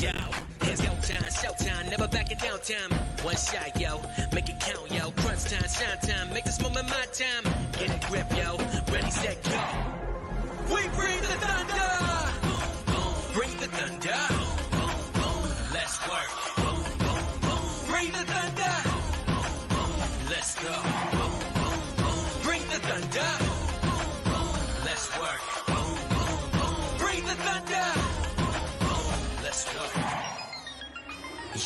Yo, it's go time, showtime, never backing down time. One shot, yo, make it count, yo. Crunch time, shine time, make this moment my time. Get a grip, yo, ready, set, go. We bring the thunder. Bring the thunder. Let's work. Bring the thunder. Let's go. Bring the thunder. Let's work. Bring the thunder. Let's go.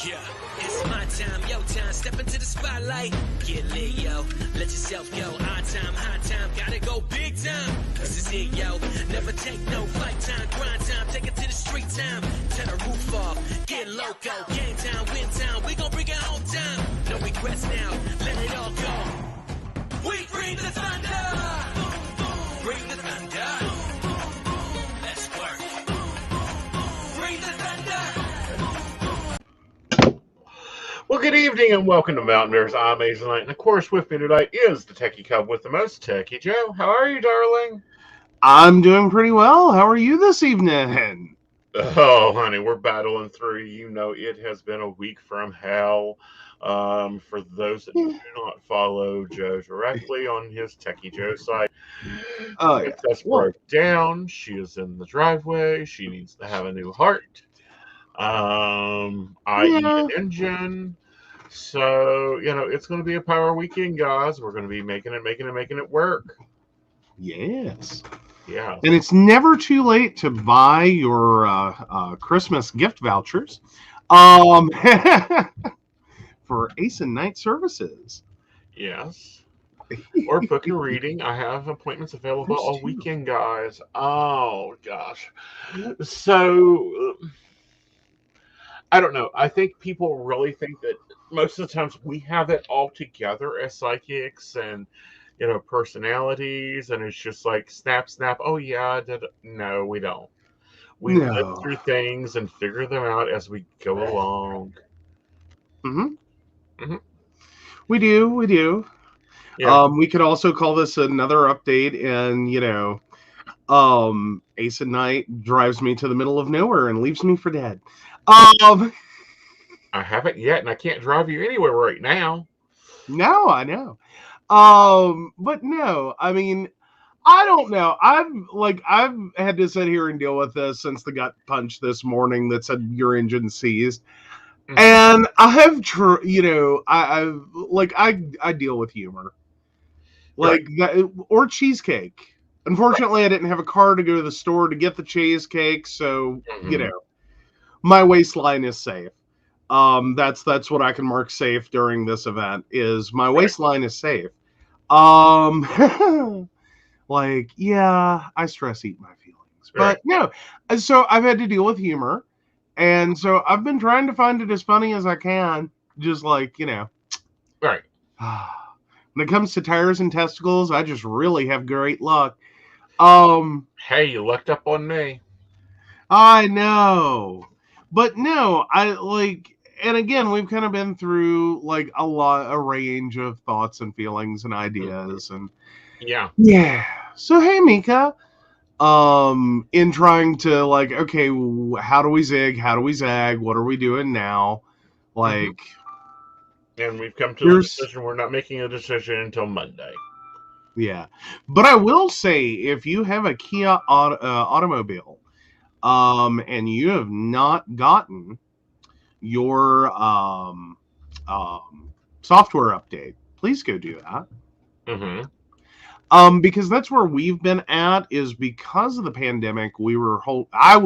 Yeah, it's my time, yo time. Step into the spotlight. Get lit, yo. Let yourself go. Our time, high time. Gotta go big time. This is it, yo. Never take no fight time. Grind time. Take it to the street time. Turn the roof off. Get loco. Game time, win time. We gon' bring it home time. No regrets now. Let it all go. We bring the thunder. Bring the thunder. Let's work. Bring the thunder. Well, good evening and welcome to Mountain Bears. I'm Aeson, and of course with me tonight is the Techie Cub with the most, Techie Joe. How are you, darling? I'm doing pretty well. How are you this evening? Oh, honey, we're battling through. You know, it has been a week from hell. For those that do not follow Joe directly on his Techie Joe site, Princess broke down. She is in the driveway. She needs to have a new heart. I.e. an engine. So, you know, it's going to be a power weekend, guys. We're going to be making it work. Yes. Yeah. And it's never too late to buy your Christmas gift vouchers for Aeson night services. Yes. Or book a reading. I have appointments available all weekend, guys. Oh, gosh. So, I don't know. I think people really think that most of the times we have it all together as psychics and, you know, personalities, and it's just like snap, snap. Oh, yeah, I did. No, we don't. We live through things and figure them out as we go along. We do. Yeah. We could also call this another update, and, you know, Aeson night drives me to the middle of nowhere and leaves me for dead. I haven't yet, and I can't drive you anywhere right now. No, I know. But no, I mean, I don't know. I've had to sit here and deal with this since the gut punch this morning that said your engine seized. Mm-hmm. And I have I deal with humor. Like that, or cheesecake. Unfortunately, I didn't have a car to go to the store to get the cheesecake, so you know, my waistline is safe. That's what I can mark safe during this event is my waistline is safe. Like, yeah, I stress eat my feelings, but no. So I've had to deal with humor, and so I've been trying to find it as funny as I can. Just like, you know, right. When it comes to tires and testicles, I just really have great luck. Hey, you lucked up on me. I know. But no, and again, we've kind of been through like a range of thoughts and feelings and ideas and yeah. So hey, Mika, in trying to like, okay, how do we zig? How do we zag? What are we doing now? Like, and we've come to the decision we're not making a decision until Monday. Yeah, but I will say if you have a Kia automobile, and you have not gotten your software update, please go do that. Because that's where we've been at is because of the pandemic. I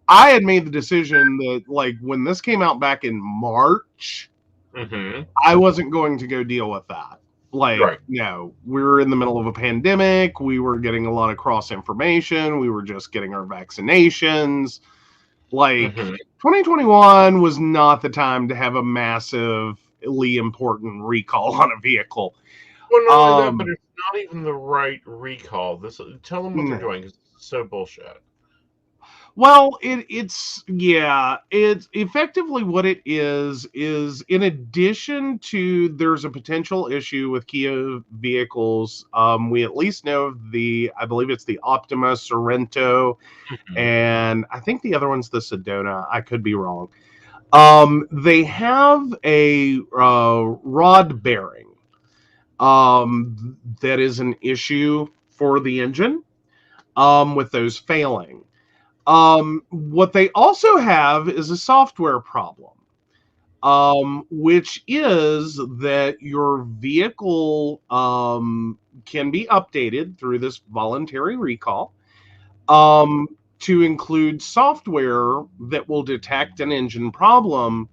had made the decision that like when this came out back in March, I wasn't going to go deal with that. Like, no, we were in the middle of a pandemic. We were getting a lot of cross information. We were just getting our vaccinations. Like, 2021 was not the time to have a massively important recall on a vehicle. Well, not only that, but it's not even the right recall. Tell them what they're doing, because it's so bullshit. Well, it's effectively what it is in addition to there's a potential issue with Kia vehicles. We at least know I believe it's the Optima, Sorento, and I think the other one's the Sedona. I could be wrong. They have a rod bearing that is an issue for the engine with those failing. What they also have is a software problem, which is that your vehicle can be updated through this voluntary recall to include software that will detect an engine problem,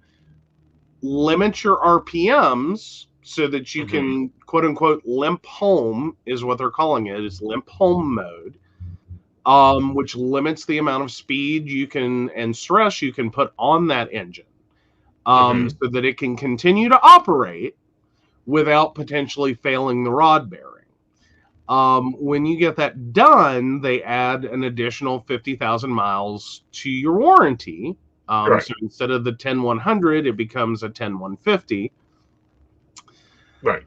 limit your RPMs so that you can, quote unquote, limp home, is what they're calling it, is limp home mode. Which limits the amount of speed you can and stress you can put on that engine, so that it can continue to operate without potentially failing the rod bearing. When you get that done, they add an additional 50,000 miles to your warranty. Right. So instead of the 10-100, it becomes a 10-150. Right.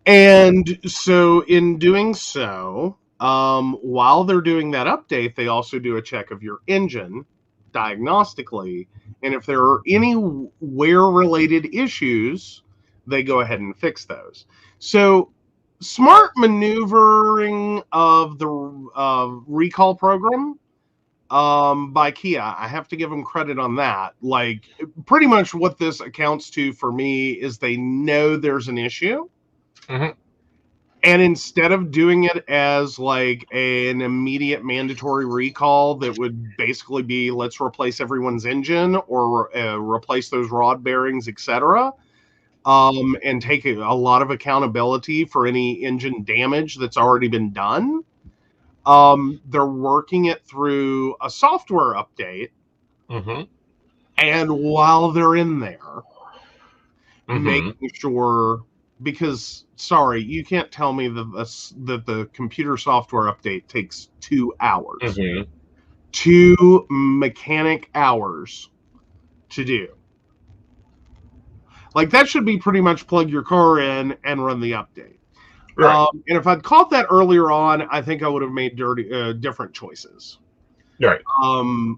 And so in doing so, while they're doing that update, they also do a check of your engine diagnostically. And if there are any wear-related issues, they go ahead and fix those. So smart maneuvering of the recall program by Kia. I have to give them credit on that. Like, pretty much what this accounts to for me is they know there's an issue. And instead of doing it as like an immediate mandatory recall that would basically be let's replace everyone's engine or replace those rod bearings, etc., and take a lot of accountability for any engine damage that's already been done, they're working it through a software update. And while they're in there, making sure, because sorry, you can't tell me that the computer software update takes 2 hours, 2 mechanic hours to do. Like, that should be pretty much plug your car in and run the update. Right. And if I'd caught that earlier on, I think I would have made different choices. Right.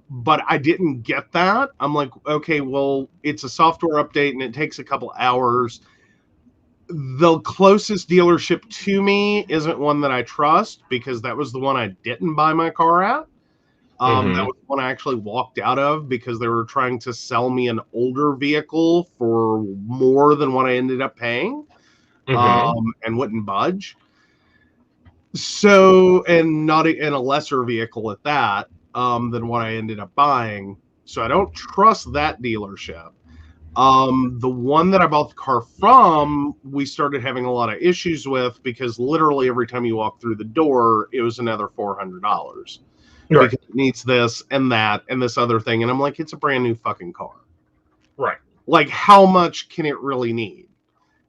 But I didn't get that. I'm like, okay, well, it's a software update and it takes a couple hours. The closest dealership to me isn't one that I trust because that was the one I didn't buy my car at. That was the one I actually walked out of because they were trying to sell me an older vehicle for more than what I ended up paying, and wouldn't budge. So, and not in a lesser vehicle at that, than what I ended up buying. So I don't trust that dealership. The one that I bought the car from, we started having a lot of issues with because literally every time you walk through the door, it was another $400. Right. Because it needs this and that and this other thing. And I'm like, it's a brand new fucking car. Right. Like, how much can it really need?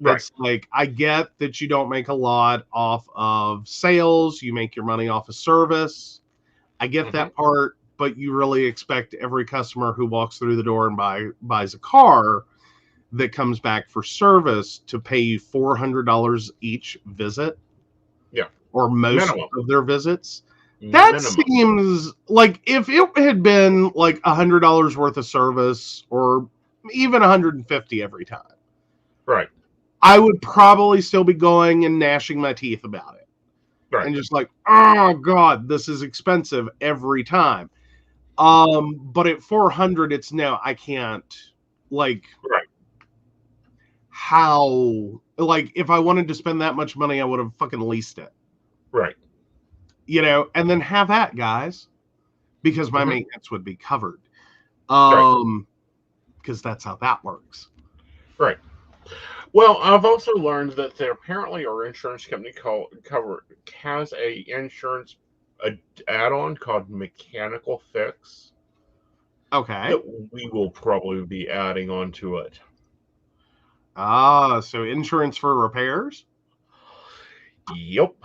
Right. It's like, I get that you don't make a lot off of sales. You make your money off of service. I get that part, but you really expect every customer who walks through the door and buys a car that comes back for service to pay you $400 each visit. Yeah. Or most of their visits. That seems like if it had been like $100 worth of service or even $150 every time. Right. I would probably still be going and gnashing my teeth about it. Right. And just like, oh God, this is expensive every time. But at $400, it's no, I can't. Like, right. How? Like, if I wanted to spend that much money, I would have fucking leased it. Right. You know, and then have that, guys, because my maintenance would be covered. Because that's how that works. Right. Well, I've also learned that there apparently our insurance company has a insurance add-on called Mechanical Fix. Okay. That we will probably be adding onto it. Ah, so insurance for repairs? Yep.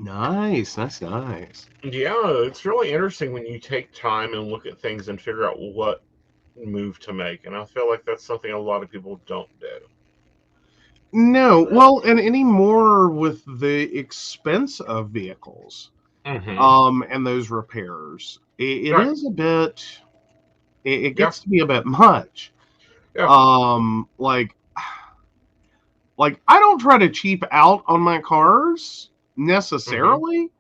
Nice. Yeah, it's really interesting when you take time and look at things and figure out what move to make. And I feel like that's something a lot of people don't do. No, well, and anymore with the expense of vehicles, and those repairs, it Right. is a bit. It Yeah. gets to be a bit much. Yeah. Like I don't try to cheap out on my cars necessarily,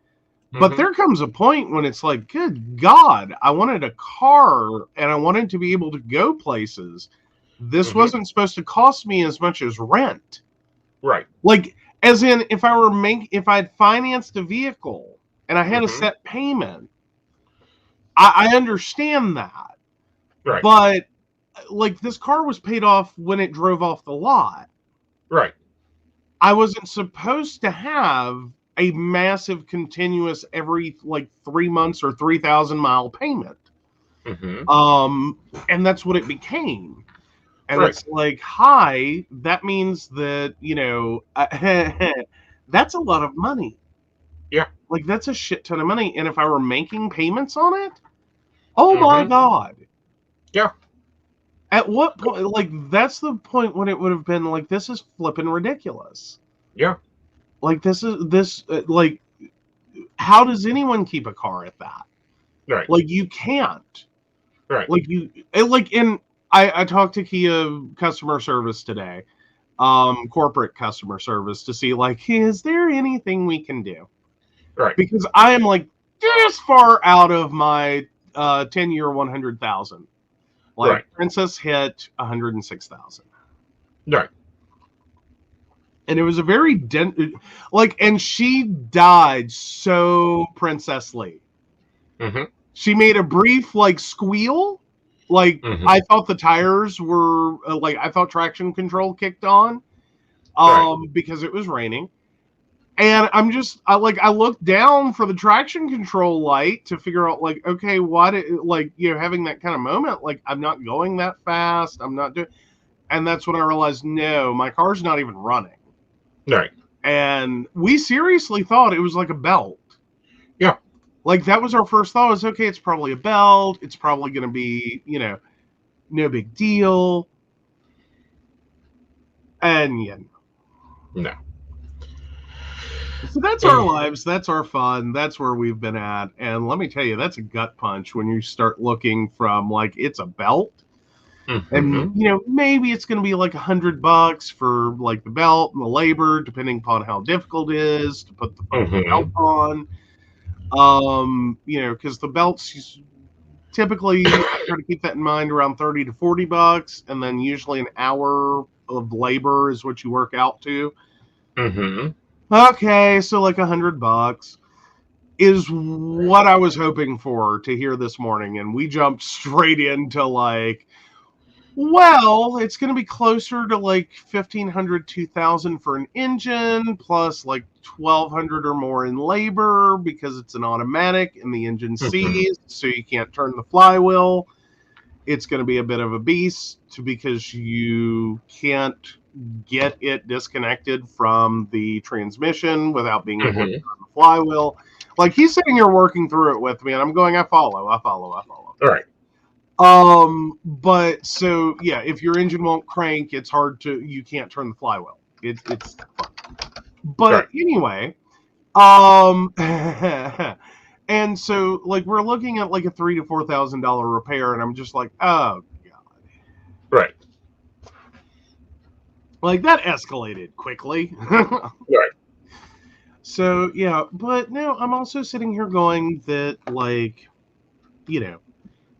but there comes a point when it's like, good God, I wanted a car and I wanted to be able to go places. This wasn't supposed to cost me as much as rent. Right. Like, as in, if I'd financed a vehicle and I had a set payment, I understand that. Right. But like, this car was paid off when it drove off the lot. Right. I wasn't supposed to have a massive continuous every like 3 months or 3,000 mile payment. And that's what it became. And it's like, hi, that means that, that's a lot of money. Yeah. Like, that's a shit ton of money. And if I were making payments on it, oh my God. Yeah. At what point, like, that's the point when it would have been like, this is flipping ridiculous. Yeah. Like, like, how does anyone keep a car at that? Right. Like, you can't. Right. I talked to Kia customer service today, corporate customer service, to see, like, is there anything we can do? Right. Because I am, like, this far out of my 10-year 100,000. Like, Princess hit 106,000. Right. And it was a very and she died so princessly. She made a brief like squeal, like I thought the tires were like I thought traction control kicked on, because it was raining, and I looked down for the traction control light to figure out like, okay, what having that kind of moment, like I'm not going that fast, I'm not doing, and that's when I realized, no, my car's not even running. Right. And we seriously thought it was like a belt. Yeah. Like, that was our first thought, was, okay, it's probably a belt. It's probably going to be, no big deal. And, no. So that's our lives. That's our fun. That's where we've been at. And let me tell you, that's a gut punch when you start looking from, like, it's a belt. And, maybe it's going to be like $100 for, like, the belt and the labor, depending upon how difficult it is to put the belt on. Because the belts, typically, I try to keep that in mind, around $30 to $40, and then usually an hour of labor is what you work out to. Okay, so like $100 is what I was hoping for to hear this morning, and we jumped straight into like, well, it's going to be closer to like $1,500, $2,000 for an engine, plus like $1,200 or more in labor because it's an automatic and the engine seized, so you can't turn the flywheel. It's going to be a bit of a beast because you can't get it disconnected from the transmission without being able to turn the flywheel. Like, he's sitting here working through it with me, and I'm going, I follow. All right. But so yeah, if your engine won't crank, it's hard you can't turn the flywheel. It's fun. But anyway, and so like we're looking at like a $3,000 to $4,000 repair, and I'm just like, oh God. Right. Like, that escalated quickly. Right. So yeah, but no, I'm also sitting here going that, like,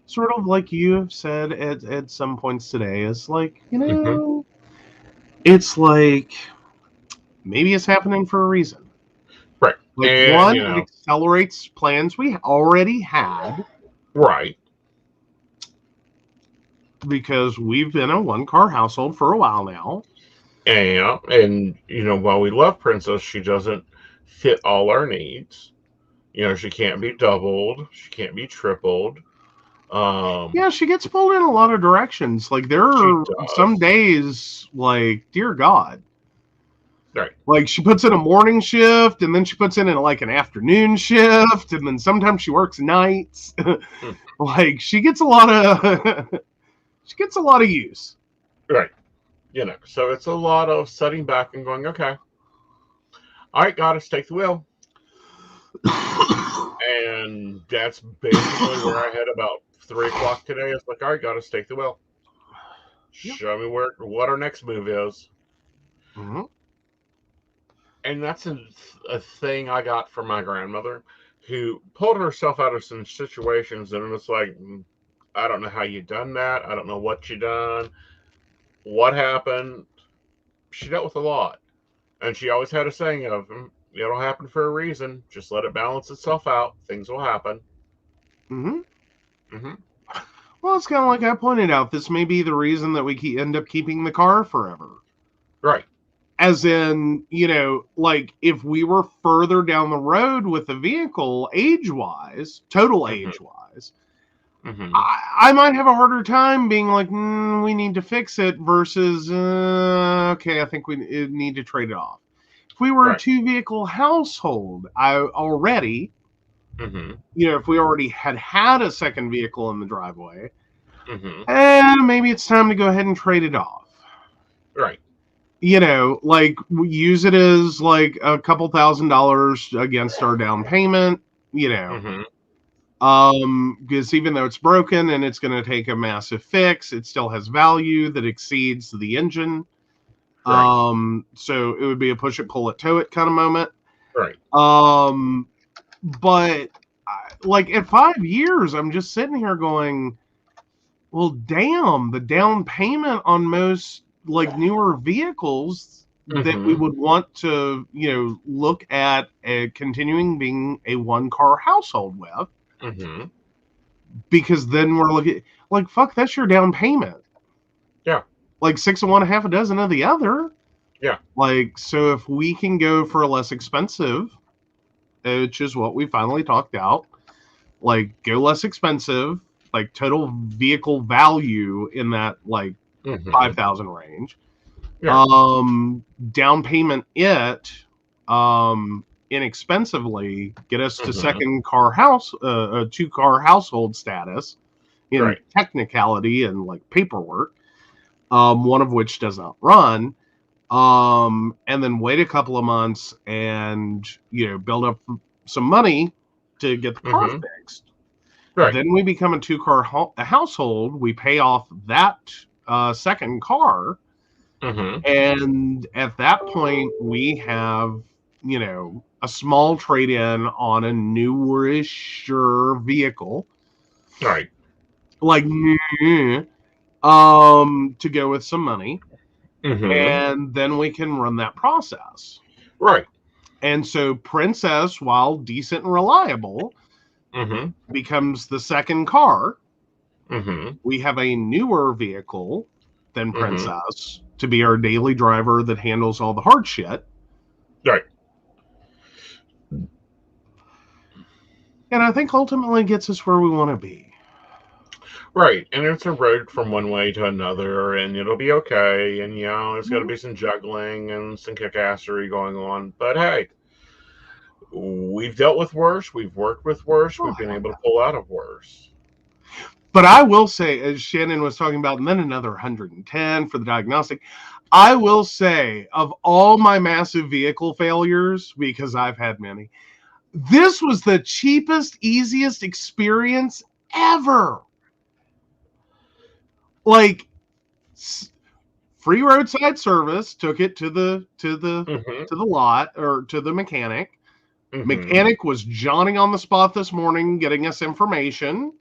sort of like you have said at some points today, is like, it's like, maybe it's happening for a reason. Right. Like, and, it accelerates plans we already had. Right. Because we've been a one-car household for a while now. Yeah, and, while we love Princess, she doesn't fit all our needs. She can't be doubled. She can't be tripled. Yeah, she gets pulled in a lot of directions. Like, there are some days, like, dear God. Right. Like, she puts in a morning shift, and then she puts in like an afternoon shift, and then sometimes she works nights. Like, she gets a lot of use. Right. So it's a lot of sitting back and going, okay, all right, gotta take the wheel. And that's basically where I had about 3 o'clock today. It's like, all right, gotta stake the wheel. Show me what our next move is. Mm-hmm. And that's a thing I got from my grandmother, who pulled herself out of some situations, and it's like, I don't know how you done that. I don't know what you done. What happened? She dealt with a lot. And she always had a saying of, it'll happen for a reason. Just let it balance itself out. Things will happen. Mm-hmm. Mm-hmm. Well, it's kind of like I pointed out. This may be the reason that we end up keeping the car forever. Right. As in, like, if we were further down the road with the vehicle, age-wise, total age-wise, I might have a harder time being like, we need to fix it versus, okay, I think we need to trade it off. If we were a two-vehicle household, if we already had a second vehicle in the driveway, maybe it's time to go ahead and trade it off. Right. Like, we use it as like a couple $1,000s against our down payment, because even though it's broken and it's going to take a massive fix, it still has value that exceeds the engine. Right. So it would be a push it, pull it, tow it kind of moment. Right. But like at 5 years, I'm just sitting here going, well, damn, the down payment on most like newer vehicles that we would want to, look at continuing being a one-car household with. Because then we're looking like, fuck, that's your down payment. Yeah. Like 6 of one, half a dozen of the other. Yeah. Like, so if we can go for a less expensive, which is what we finally talked out, like go less expensive, like total vehicle value in that like 5,000 range. Yeah. Down payment inexpensively get us to second car house, a 2-car household status in technicality and like paperwork, one of which does not run, and then wait a couple of months and build up some money to get the car fixed. Right. Then we become a 2-car household. We pay off that second car, and at that point we have a small trade-in on a newer vehicle, right? Like to go with some money, and then we can run that process, right? And so Princess, while decent and reliable, becomes the second car. We have a newer vehicle than Princess to be our daily driver that handles all the hard shit. Right. And I think ultimately gets us where we want to be. Right. And it's a road from one way to another, and it'll be okay. And, there's going to be some juggling and some kickassery going on. But, hey, we've dealt with worse. We've worked with worse. We've been able to pull out of worse. But I will say, as Shannon was talking about, and then another 110 for the diagnostic, I will say, of all my massive vehicle failures, because I've had many, this was the cheapest, easiest experience ever. Like, free roadside service, took it to the lot, or to the mechanic. Mechanic was Johnny on the spot this morning, getting us information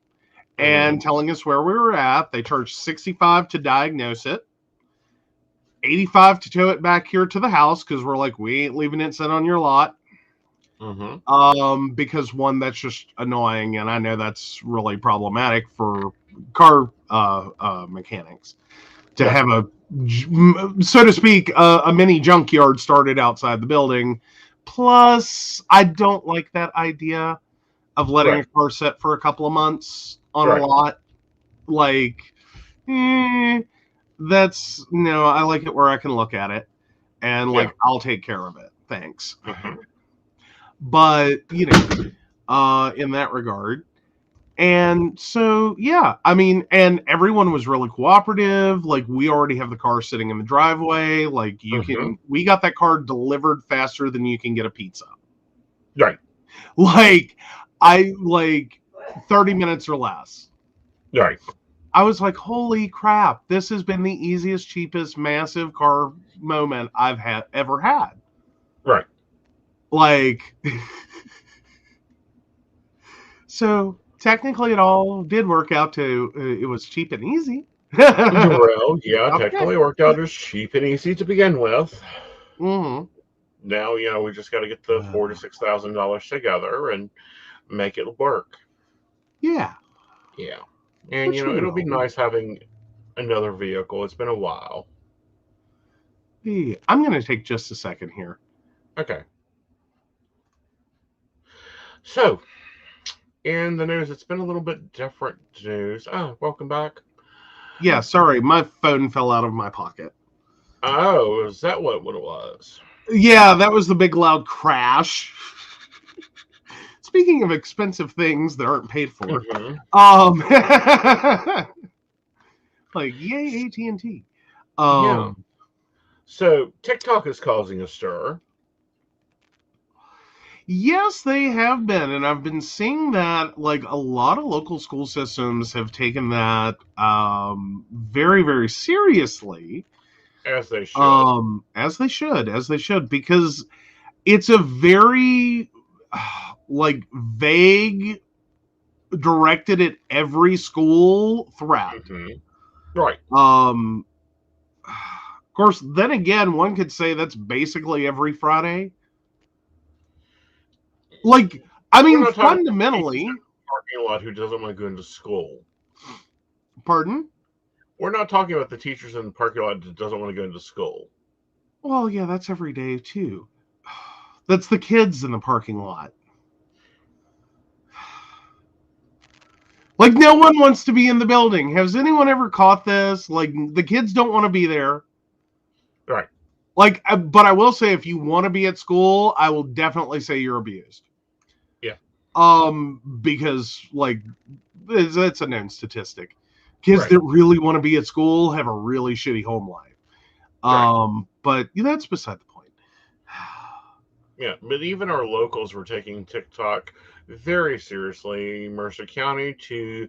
and telling us where we were at. They charged $65 to diagnose it, $85 to tow it back here to the house, because we're like, we ain't leaving it sit on your lot. Because one, that's just annoying, and I know that's really problematic for car mechanics to have a, so to speak, a mini junkyard started outside the building. Plus, I don't like that idea of letting a car sit for a couple of months on a lot. Like, that's, I like it where I can look at it. and like, I'll take care of it. Thanks. But, you know, in that regard. And so, yeah, I mean, and everyone was really cooperative. Like, we already have the car sitting in the driveway. Like, we got that car delivered faster than you can get a pizza. Right. Like, 30 minutes or less. Right. I was like, holy crap, this has been the easiest, cheapest, massive car moment I've ever had. Right. Like, so technically it all did work out it was cheap and easy. Well, yeah, technically it worked out as cheap and easy to begin with. Mm-hmm. Now, you know, we just got to get the $4,000 to $6,000 together and make it work. Yeah. Yeah. And, you know, it'll be nice having another vehicle. It's been a while. Hey, I'm going to take just a second here. Okay. So, in the news, it's been a little bit different news. Oh, welcome back. Yeah, sorry, my phone fell out of my pocket. Oh, is that what it was? Yeah, that was the big loud crash. Speaking of expensive things that aren't paid for, like yay AT&T. Yeah. So TikTok is causing a stir. Yes, they have been, and I've been seeing that like a lot of local school systems have taken that very, very seriously. As they should. As they should, because it's a very like vague, directed at every school threat. Right. Of course, then again, one could say that's basically every Friday. Like, I mean, fundamentally, parking lot who doesn't want to go into school. Pardon? We're not talking about the teachers in the parking lot that doesn't want to go into school. Well, yeah, that's every day too. That's the kids in the parking lot. Like, no one wants to be in the building. Has anyone ever caught this? Like, the kids don't want to be there. Right. Like, but I will say, if you want to be at school, I will definitely say you're abused. Yeah. Because, like, it's a known statistic. Kids that really want to be at school have a really shitty home life. But that's beside the point. Yeah, but even our locals were taking TikTok very seriously. Mercer County, to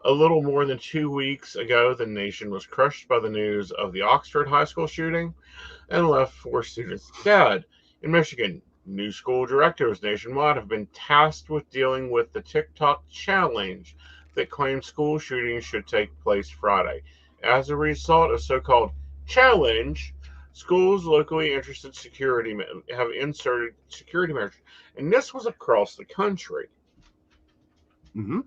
a little more than 2 weeks ago, the nation was crushed by the news of the Oxford High School shooting and left 4 students dead. In Michigan, new school directors nationwide have been tasked with dealing with the TikTok challenge that claims school shootings should take place Friday. As a result of so-called challenge, schools locally interested have inserted security measures, and this was across the country. Mm-hmm.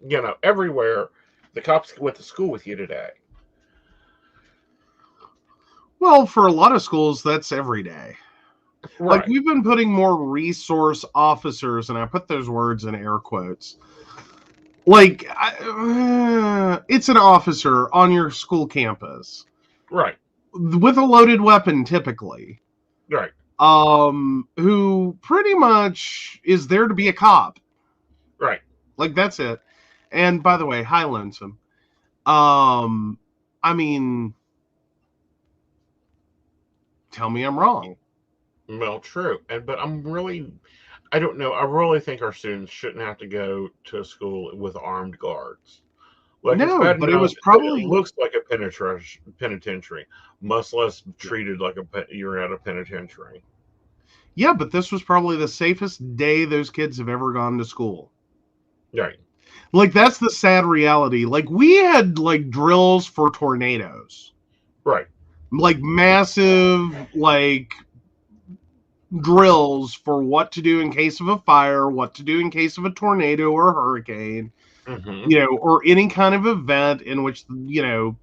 You know, everywhere. The cops went to school with you today. Well, for a lot of schools, that's every day. Right. Like, we've been putting more resource officers, and I put those words in air quotes. Like, it's an officer on your school campus. Right. With a loaded weapon, typically. Right. Who pretty much is there to be a cop. Right. Like, that's it. And by the way, hi, Lonesome. I mean, tell me I'm wrong. Well, true. But I don't know. I really think our students shouldn't have to go to school with armed guards. Like, no, but it was probably... It looks like a penitentiary, much less treated like you're at a penitentiary. Yeah, but this was probably the safest day those kids have ever gone to school. Right. Like, that's the sad reality. Like, we had, like, drills for tornadoes. Right. Like, massive, like, drills for what to do in case of a fire, what to do in case of a tornado or a hurricane, you know, or any kind of event in which, you know,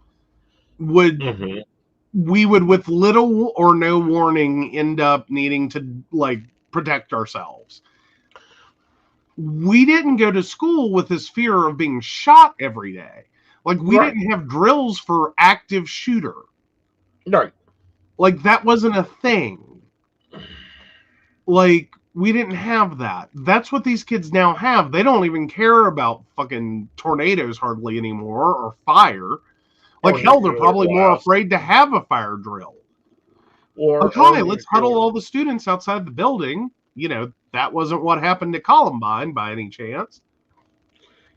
we would, with little or no warning, end up needing to, like, protect ourselves. We didn't go to school with this fear of being shot every day. Like, we didn't have drills for active shooter. Right. Like, that wasn't a thing. Like, we didn't have that. That's what these kids now have. They don't even care about fucking tornadoes hardly anymore, or fire. Like, hell, they're probably more afraid to have a fire drill. Like, hi, let's huddle all the students outside the building. You know, that wasn't what happened at Columbine by any chance.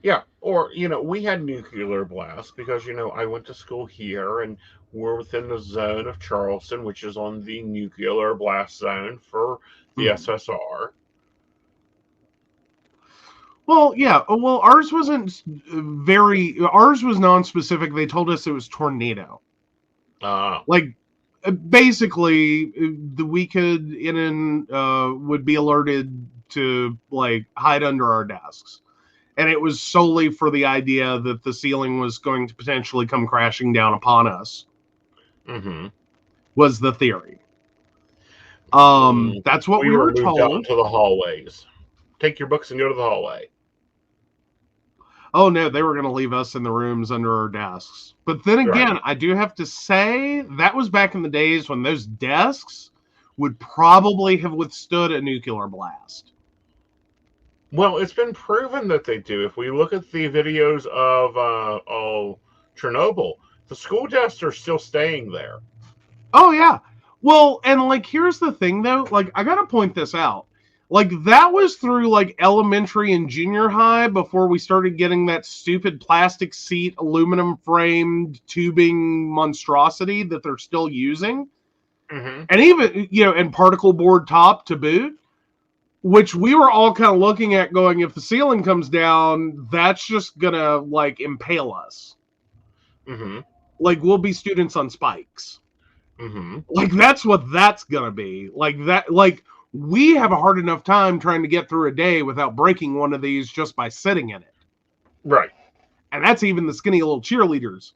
Yeah, or, we had nuclear blasts because, I went to school here and we're within the zone of Charleston, which is on the nuclear blast zone for the SSR. Well, yeah. Well, ours wasn't ours was non-specific. They told us it was tornado. Like, basically, we would be alerted to, like, hide under our desks. And it was solely for the idea that the ceiling was going to potentially come crashing down upon us. Mm-hmm. Was the theory. That's what we were told. Out into the hallways. Take your books and go to the hallway. Oh, no, they were going to leave us in the rooms under our desks. But then again, I do have to say, that was back in the days when those desks would probably have withstood a nuclear blast. Well, it's been proven that they do. If we look at the videos of Chernobyl, the school desks are still staying there. Oh, yeah. Well, and, like, here's the thing, though. Like, I got to point this out. Like, that was through, like, elementary and junior high before we started getting that stupid plastic seat, aluminum-framed tubing monstrosity that they're still using. Mm-hmm. And even, and particle board top to boot. Which we were all kind of looking at going, if the ceiling comes down, that's just going to, like, impale us. Mm-hmm. Like, we'll be students on spikes. Mm-hmm. Like, that's what that's going to be. Like, we have a hard enough time trying to get through a day without breaking one of these just by sitting in it. Right. And that's even the skinny little cheerleaders.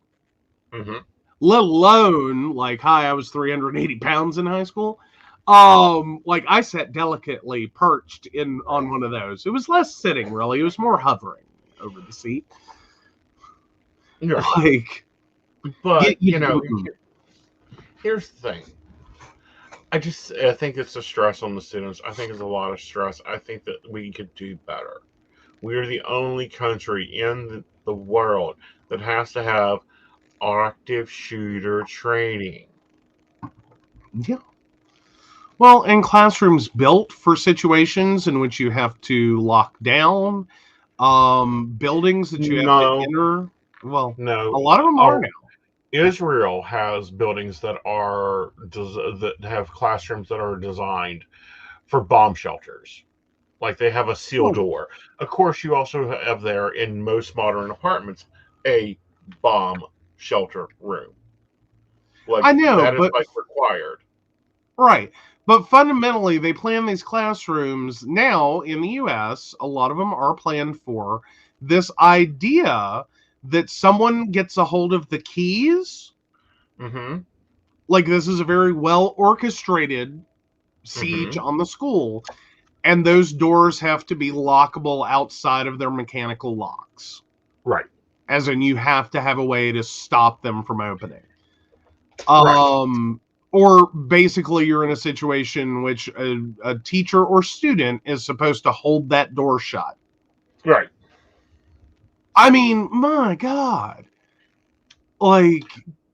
Mm-hmm. Let alone, like, I was 380 pounds in high school. Like, I sat delicately perched on one of those. It was less sitting, really. It was more hovering over the seat. Yeah. Like, but here's the thing. I think it's a stress on the students. I think it's a lot of stress. I think that we could do better. We are the only country in the world that has to have active shooter training. Yeah. Well, and classrooms built for situations in which you have to lock down, buildings that you have to enter. Well, no, a lot of them are now. Israel has buildings that have classrooms that are designed for bomb shelters. Like, they have a seal door. Of course, you also have there, in most modern apartments, a bomb shelter room. Like, I know, that is, like, required. Right. But fundamentally, they plan these classrooms now in the U.S. A lot of them are planned for this idea that someone gets a hold of the keys. Mm-hmm. Like, this is a very well orchestrated siege on the school. And those doors have to be lockable outside of their mechanical locks. Right. As in, you have to have a way to stop them from opening. Right. Or basically you're in a situation in which a teacher or student is supposed to hold that door shut. Right. I mean, my God. Like,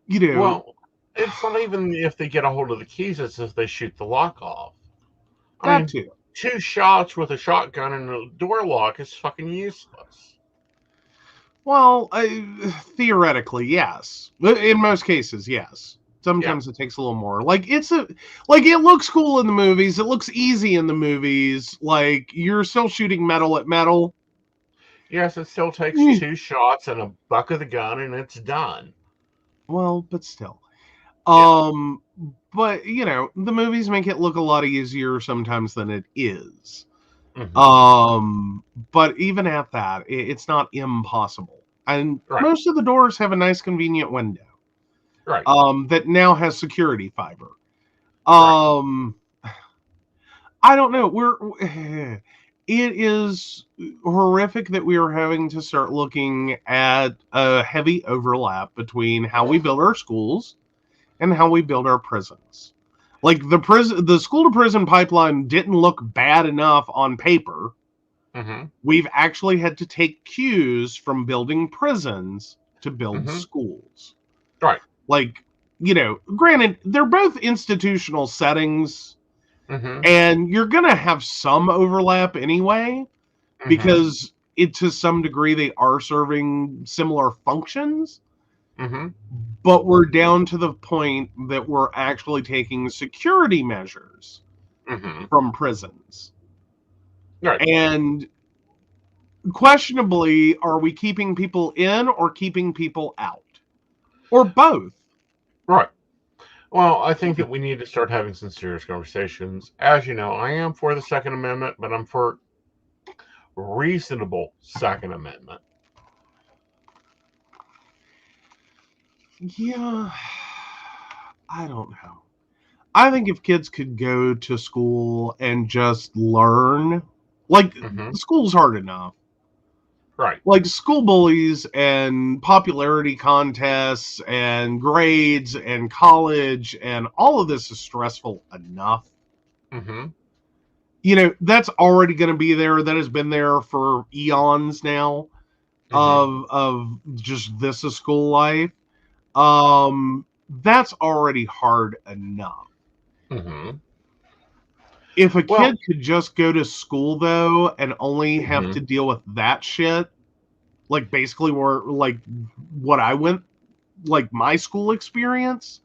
Well, it's not even if they get a hold of the keys, it's if they shoot the lock off. Too. 2 shots with a shotgun and a door lock is fucking useless. Well, theoretically, yes. In most cases, yes. Sometimes it takes a little more. Like, it looks cool in the movies. It looks easy in the movies. Like, you're still shooting metal at metal. Yes, it still takes 2 shots and a buck of the gun, and it's done. Well, but still. But, the movies make it look a lot easier sometimes than it is. Mm-hmm. But even at that, it's not impossible. And most of the doors have a nice, convenient window. Right. That now has security fiber. I don't know. It is horrific that we are having to start looking at a heavy overlap between how we build our schools and how we build our prisons. Like the school to prison pipeline didn't look bad enough on paper. Mm-hmm. We've actually had to take cues from building prisons to build schools. Right. Like, granted, they're both institutional settings, Mm-hmm. and you're going to have some overlap anyway, because to some degree they are serving similar functions. Mm-hmm. But we're down to the point that we're actually taking security measures from prisons. Right. And questionably, are we keeping people in or keeping people out? Or both? Right. Well, I think that we need to start having some serious conversations. As you know, I am for the Second Amendment, but I'm for reasonable Second Amendment. Yeah, I don't know. I think if kids could go to school and just learn, like, school's hard enough. Right. Like, school bullies and popularity contests and grades and college and all of this is stressful enough. That's already going to be there. That has been there for eons now of just this is school life. That's already hard enough. If a kid could just go to school, though, and only have to deal with that shit, like basically like what I went, like my school experience,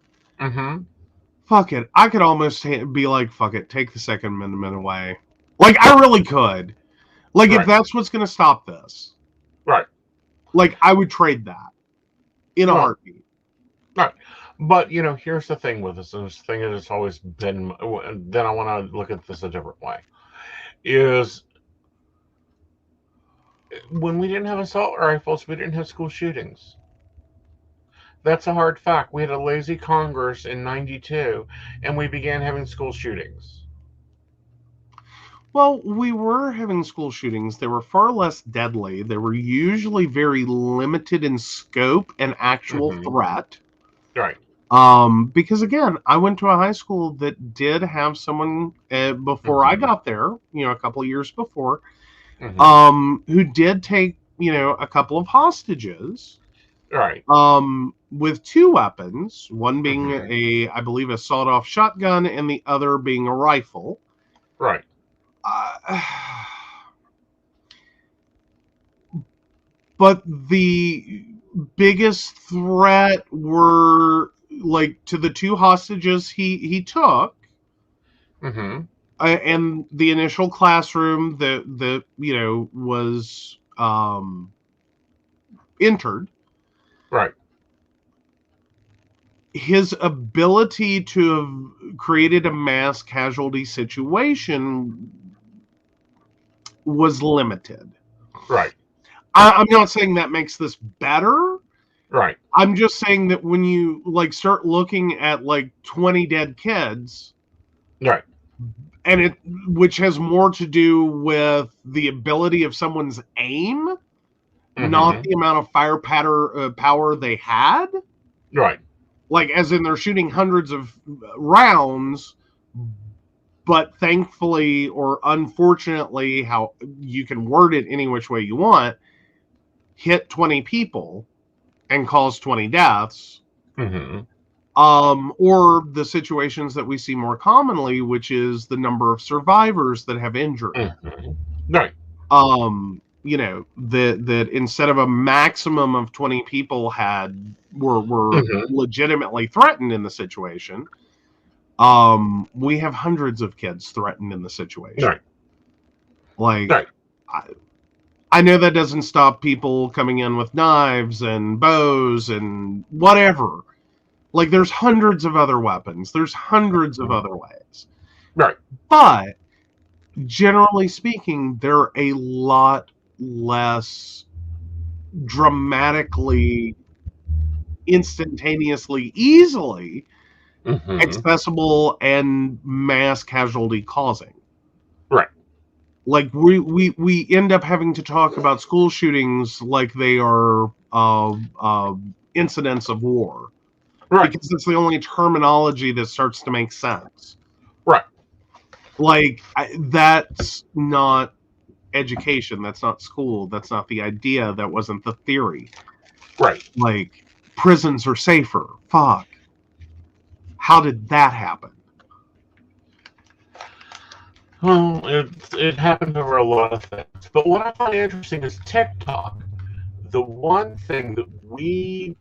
fuck it. I could almost be like, fuck it, take the Second Amendment away. Like, I really could. Like, if that's what's going to stop this. Right. Like, I would trade that in a heartbeat. Right. But, here's the thing with this, and this thing that has always been, and then I want to look at this a different way, is when we didn't have assault rifles, we didn't have school shootings. That's a hard fact. We had a lazy Congress in 92, and we began having school shootings. Well, we were having school shootings. They were far less deadly. They were usually very limited in scope and actual threat. Right. Because again, I went to a high school that did have someone before I got there, a couple of years before, who did take, a couple of hostages. Right. With two weapons, one being I believe, a sawed-off shotgun, and the other being a rifle. Right. But the biggest threat were like to the two hostages he took, and the initial classroom that was entered. Right. His ability to have created a mass casualty situation was limited. Right. I'm not saying that makes this better. Right. I'm just saying that when you start looking at 20 dead kids, right, and which has more to do with the ability of someone's aim, not the amount of power they had. Right. Like, as in they're shooting hundreds of rounds, but thankfully or unfortunately, how you can word it any which way you want, hit 20 people and cause 20 deaths. Or the situations that we see more commonly, which is the number of survivors that have injury. Right. That instead of a maximum of 20 people were legitimately threatened in the situation, we have hundreds of kids threatened in the situation. Right. I know that doesn't stop people coming in with knives and bows and whatever. There's hundreds of other weapons. There's hundreds of other ways. Right. But generally speaking, they're a lot less dramatically, instantaneously, easily accessible and mass casualty causing. Right. We end up having to talk about school shootings like they are incidents of war. Right. Because it's the only terminology that starts to make sense. Right. Like, that's not education. That's not school. That's not the idea. That wasn't the theory. Right. Like, prisons are safer. Fuck. How did that happen? Well, it happened over a lot of things. But what I find interesting is TikTok. The one thing that we,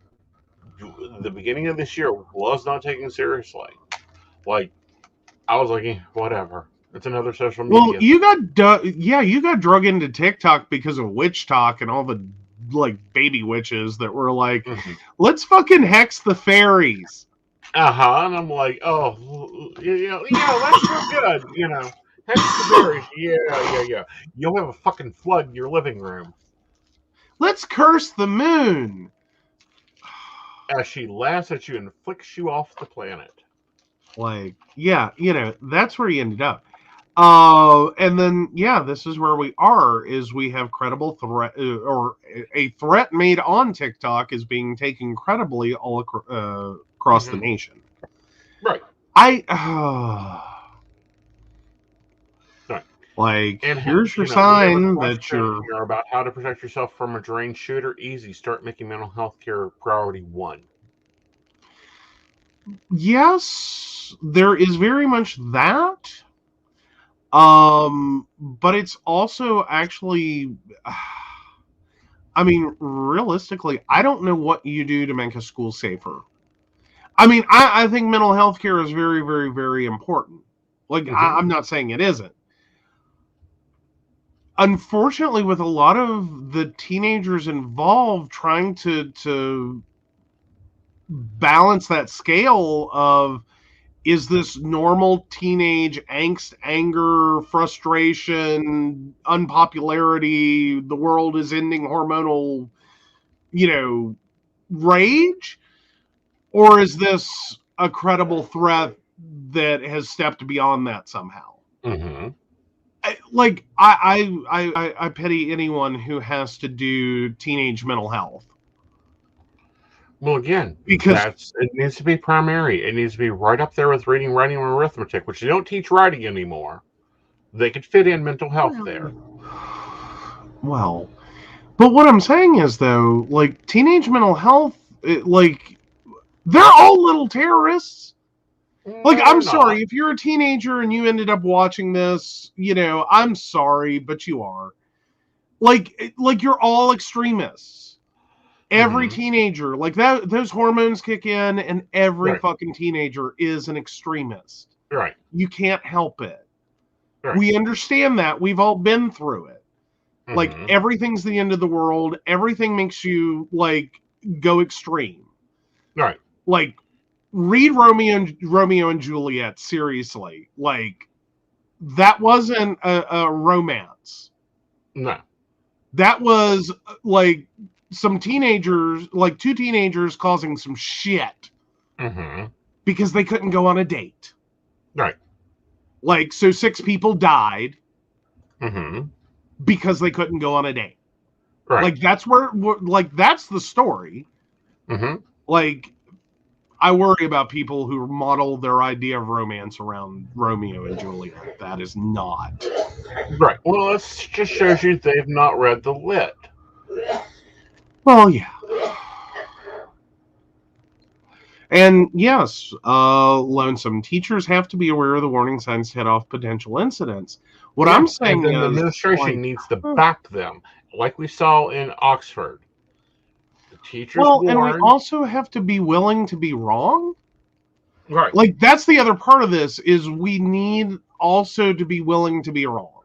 the beginning of this year, was not taking seriously. Like, I was like, whatever. It's another social media. Well, you got drug into TikTok because of witch talk and all the like baby witches that were like, let's fucking hex the fairies. And I'm like, oh, that's real good. Hex the berries. Yeah. You'll have a fucking flood in your living room. Let's curse the moon. As she laughs at you and flicks you off the planet. Like, yeah, that's where he ended up. And then, this is where we are, is we have credible threat, or a threat made on TikTok is being taken credibly all across the nation. Right. Like, and here's your sign that you're about how to protect yourself from a deranged shooter. Easy. Start making mental health care priority 1. Yes, there is very much that. But it's also actually, I mean, realistically, I don't know what you do to make a school safer. I mean, I think mental health care is very, very, very important. Like, I'm not saying it isn't. Unfortunately, with a lot of the teenagers involved trying to balance that scale of, is this normal teenage angst, anger, frustration, unpopularity, the world is ending hormonal, rage? Or is this a credible threat that has stepped beyond that somehow? I pity anyone who has to do teenage mental health. Well, again, because it needs to be primary. It needs to be right up there with reading, writing, and arithmetic, which they don't teach writing anymore. They could fit in mental health there. Well, but what I'm saying is, though, like, teenage mental health, they're all little terrorists. Like, I'm sorry, if you're a teenager and you ended up watching this, I'm sorry, but you are. Like you're all extremists. Every teenager, like that, those hormones kick in, and every fucking teenager is an extremist. Right. You can't help it. Right. We understand that. We've all been through it. Like, everything's the end of the world. Everything makes you, like, go extreme. Right. Like, read Romeo and Juliet, seriously. Like, that wasn't a romance. No. That was, like, some teenagers, like 2 teenagers causing some shit. Because they couldn't go on a date. Right. Like, so 6 people died. Because they couldn't go on a date. Right. Like, that's that's the story. Like, I worry about people who model their idea of romance around Romeo and Juliet. That is not. Right. Well, it just shows you they've not read the lit. Well, yeah. And yes, lonesome teachers have to be aware of the warning signs to head off potential incidents. What I'm saying is, the administration needs to back them, like we saw in Oxford. The teachers warned, and we also have to be willing to be wrong. Right. Like, that's the other part of this, is we need also to be willing to be wrong.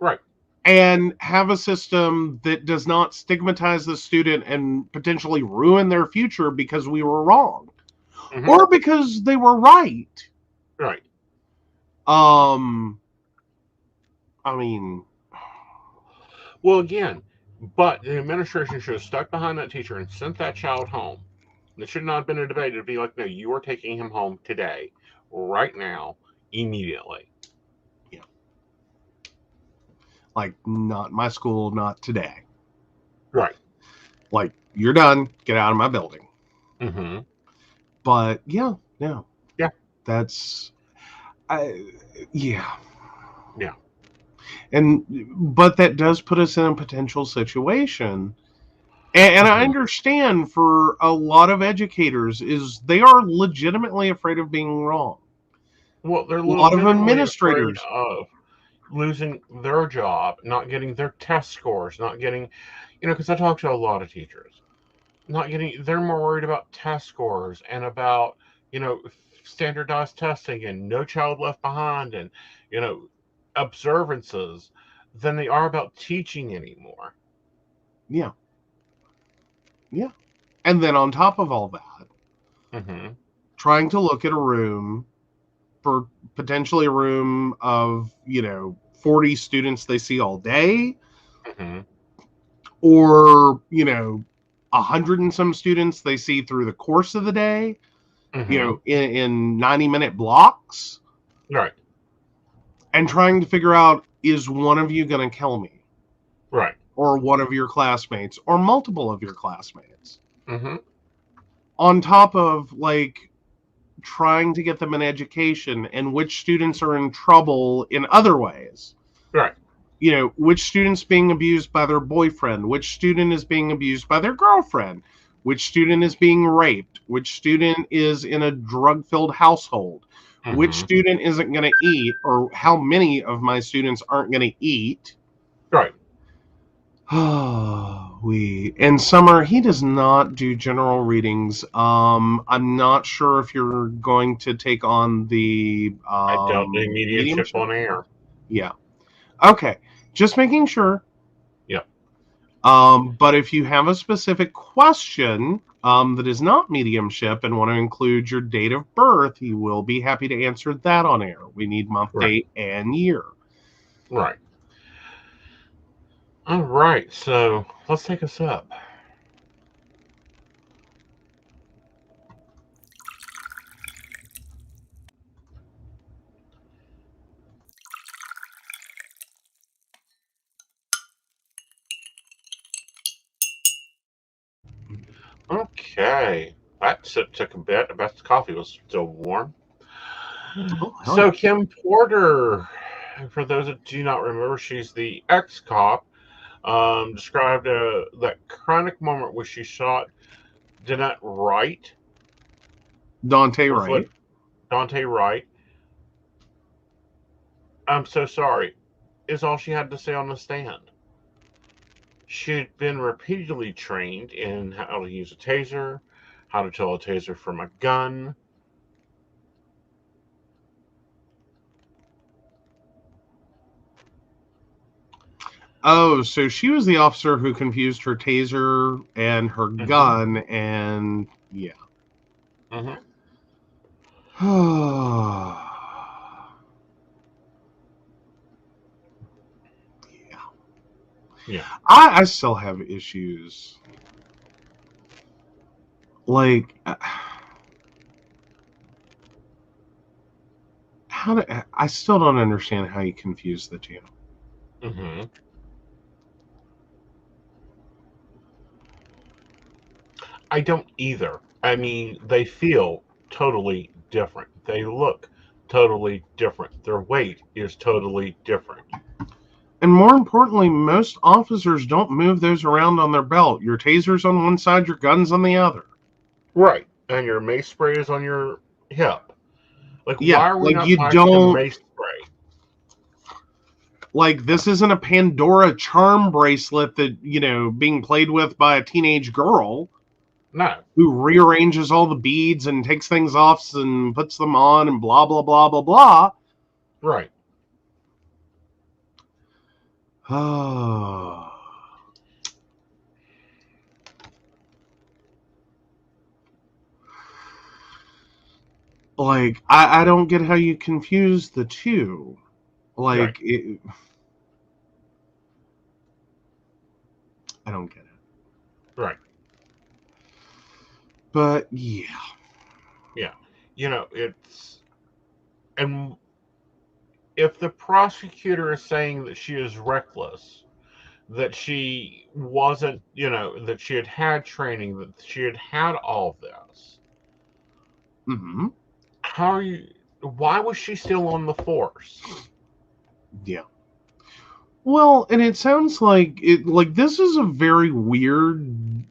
Right. And have a system that does not stigmatize the student and potentially ruin their future because we were wrong. Or because they were right. Right. I mean, well, again, but the administration should have stuck behind that teacher and sent that child home. It should not have been a debate. It'd be like, no, you are taking him home today, right now, immediately. Yeah. Like, not my school, not today. Right. Like, you're done. Get out of my building. But yeah, Yeah. That's, yeah. Yeah. But that does put us in a potential situation. And I understand for a lot of educators is they are legitimately afraid of being wrong. Well, they're A lot of administrators afraid of losing their job, not getting their test scores, not getting, because I talk to a lot of teachers, they're more worried about test scores and about, standardized testing and no child left behind and, observances than they are about teaching anymore. Yeah. Yeah. And then on top of all that, trying to look at a room for potentially a room of, 40 students they see all day, or, 100 and some students they see through the course of the day, in 90-minute blocks. Right. And trying to figure out, is one of you going to kill me? Right. Or one of your classmates, or multiple of your classmates. On top of, trying to get them an education and which students are in trouble in other ways. Right. Which student's being abused by their boyfriend, which student is being abused by their girlfriend, which student is being raped, which student is in a drug-filled household, which student isn't going to eat, or how many of my students aren't going to eat. Right. And Summer, he does not do general readings. I'm not sure if you're going to take on the I don't do mediumship on air. Yeah. Okay. Just making sure. Yeah. But if you have a specific question that is not mediumship and want to include your date of birth, he will be happy to answer that on air. We need month, date, and year. Right. All right. So let's take a sip. Okay. That sip took a bit. I bet the coffee was still warm. So Kim Porter, for those that do not remember, she's the ex-cop, described that chronic moment where she shot Danette Wright. Dante Wright. Dante Wright. I'm so sorry, is all she had to say on the stand. She'd been repeatedly trained in how to use a taser, how to tell a taser from a gun. Oh, so she was the officer who confused her taser and her gun, and yeah. Yeah. I still have issues. I still don't understand how you confuse the two. I don't either. I mean, they feel totally different. They look totally different. Their weight is totally different. And more importantly, most officers don't move those around on their belt. Your taser's on one side, your gun's on the other. Right. And your mace spray is on your hip. Yeah, why are we not you don't mace spray? This isn't a Pandora charm bracelet that, being played with by a teenage girl. No. Who rearranges all the beads and takes things off and puts them on and blah, blah, blah, blah, blah. Right. Oh. I don't get how you confuse the two. Right. I don't get it. Right. But yeah. Yeah. It's, and if the prosecutor is saying that she is reckless, that she wasn't, that she had training, that she had all this, Mm-hmm. How are you? Why was she still on the force? Yeah. Well, and it sounds like this is a very weird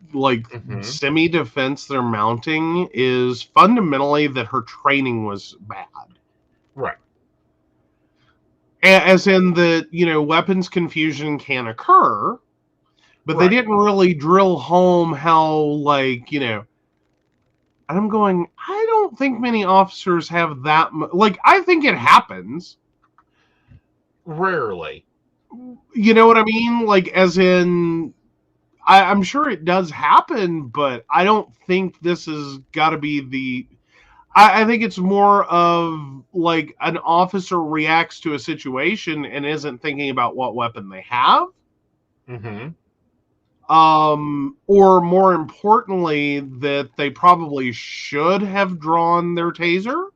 semi defense they're mounting is fundamentally that her training was bad. Right. As in that, weapons confusion can occur, but they didn't really drill home how, I'm going, I don't think many officers have that I think it happens. Rarely. You know what I mean? As in, I'm sure it does happen, but I don't think this has got to be the. I think it's more of an officer reacts to a situation and isn't thinking about what weapon they have. Mm-hmm. Or more importantly, that they probably should have drawn their taser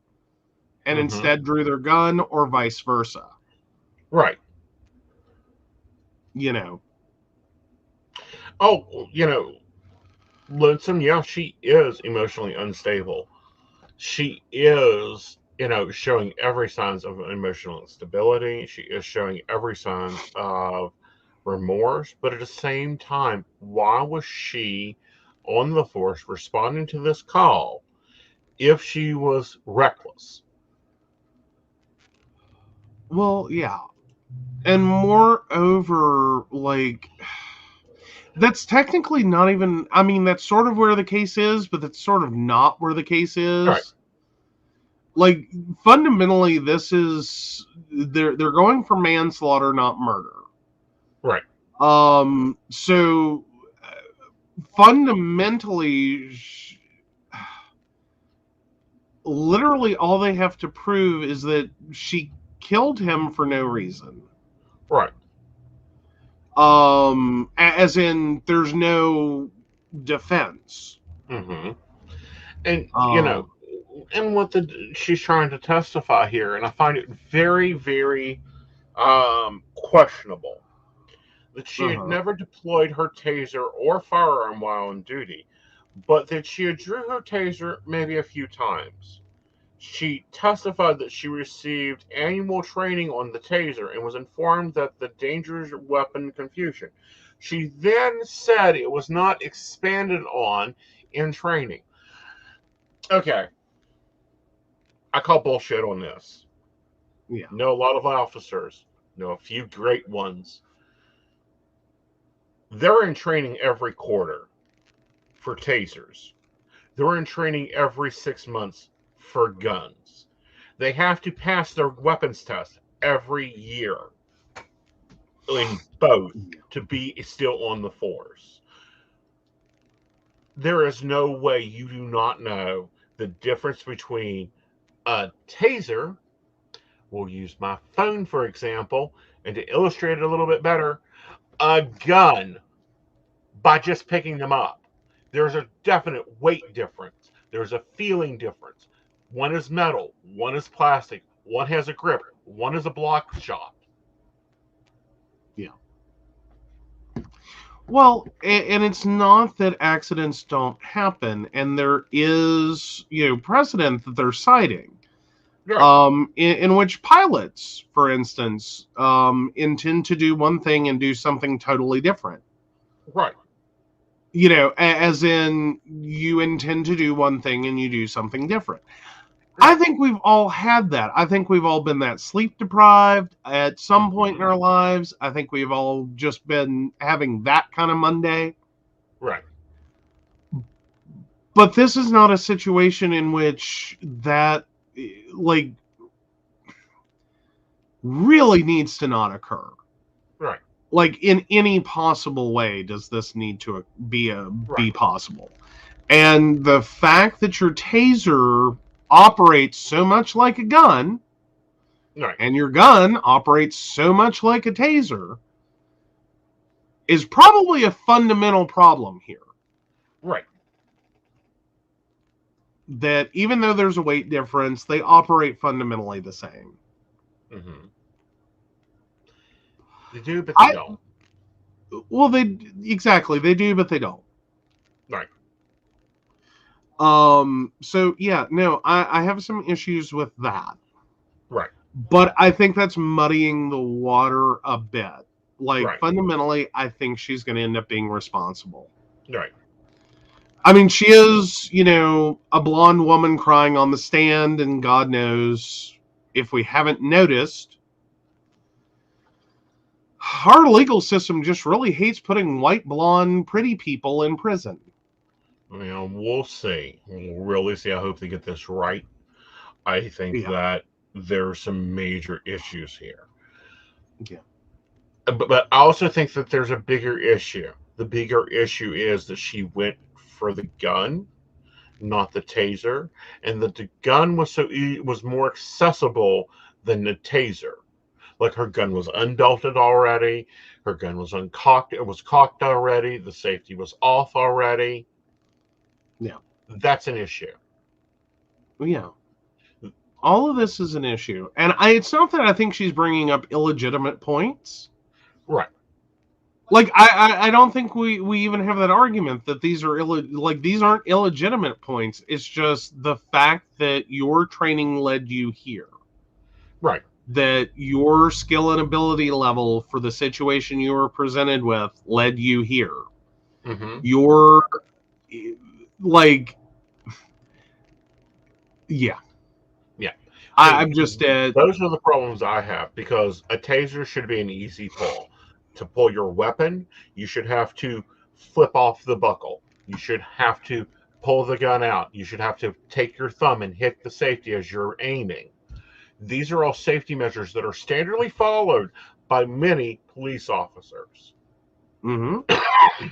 and instead drew their gun, or vice versa. Right. Oh, Lonesome, yeah, she is emotionally unstable. She is, showing every signs of emotional instability. She is showing every signs of remorse. But at the same time, why was she on the force responding to this call if she was reckless? Well, yeah. And moreover, that's technically not even, I mean, that's sort of where the case is, but that's sort of not where the case is. Right. Fundamentally, this is, they're going for manslaughter, not murder. Right. So fundamentally, literally all they have to prove is that she killed him for no reason. Right. As in, there's no defense. Mm-hmm. And and what she's trying to testify here, and I find it very, very questionable that she had never deployed her taser or firearm while on duty, but that she had drew her taser maybe a few times. She testified that she received annual training on the taser and was informed that the dangerous weapon confusion. She then said it was not expanded on in training. Okay, I call bullshit on this. Yeah. Know a lot of officers, know a few great ones. They're in training every quarter for tasers. They're in training every 6 months for guns. They have to pass their weapons test every year in both to be still on the force. There is no way you do not know the difference between a taser. We'll use my phone for example, and to illustrate it a little bit better, a gun, by just picking them up. There's a definite weight difference. There's a feeling difference. One is metal, one is plastic, one has a grip, one is a block shot. Yeah. Well, and it's not that accidents don't happen, and there is, precedent that they're citing. Right. In which pilots, for instance, intend to do one thing and do something totally different. Right. As in, you intend to do one thing and you do something different. Right. I think we've all had that. I think we've all been that sleep deprived at some point in our lives. I think we've all just been having that kind of Monday. Right. But this is not a situation in which that, really needs to not occur. Right. In any possible way does this need to be possible. And the fact that your taser operates so much like a gun, right, and your gun operates so much like a taser, is probably a fundamental problem here. Right. That even though there's a weight difference, they operate fundamentally the same. Mm-hmm. They do, but they don't. Well, they do, but they don't. Right. So yeah, no, I have some issues with that. Right. But I think that's muddying the water a bit. Like, Right. fundamentally, I think she's going to end up being responsible. Right. I mean, she is, a blonde woman crying on the stand, and God knows if we haven't noticed, our legal system just really hates putting white, blonde, pretty people in prison. We'll see. We'll really see. I hope they get this right. I think that there are some major issues here. Yeah. But I also think that there's a bigger issue. The bigger issue is that she went for the gun, not the taser, and that the gun was more accessible than the taser. Like, her gun was unbelted already, her gun was uncocked, it was cocked already, the safety was off already. Yeah. That's an issue. Yeah. All of this is an issue. And it's not that I think she's bringing up illegitimate points. Right. Like, I don't think we even have that argument that these are these aren't illegitimate points. It's just the fact that your training led you here. Right. That your skill and ability level for the situation you were presented with led you here. Mm-hmm. Your, yeah. Yeah. I'm just... those are the problems I have, because a taser should be an easy pull. To pull your weapon, you should have to flip off the buckle. You should have to pull the gun out. You should have to take your thumb and hit the safety as you're aiming. These are all safety measures that are standardly followed by many police officers. Mm-hmm.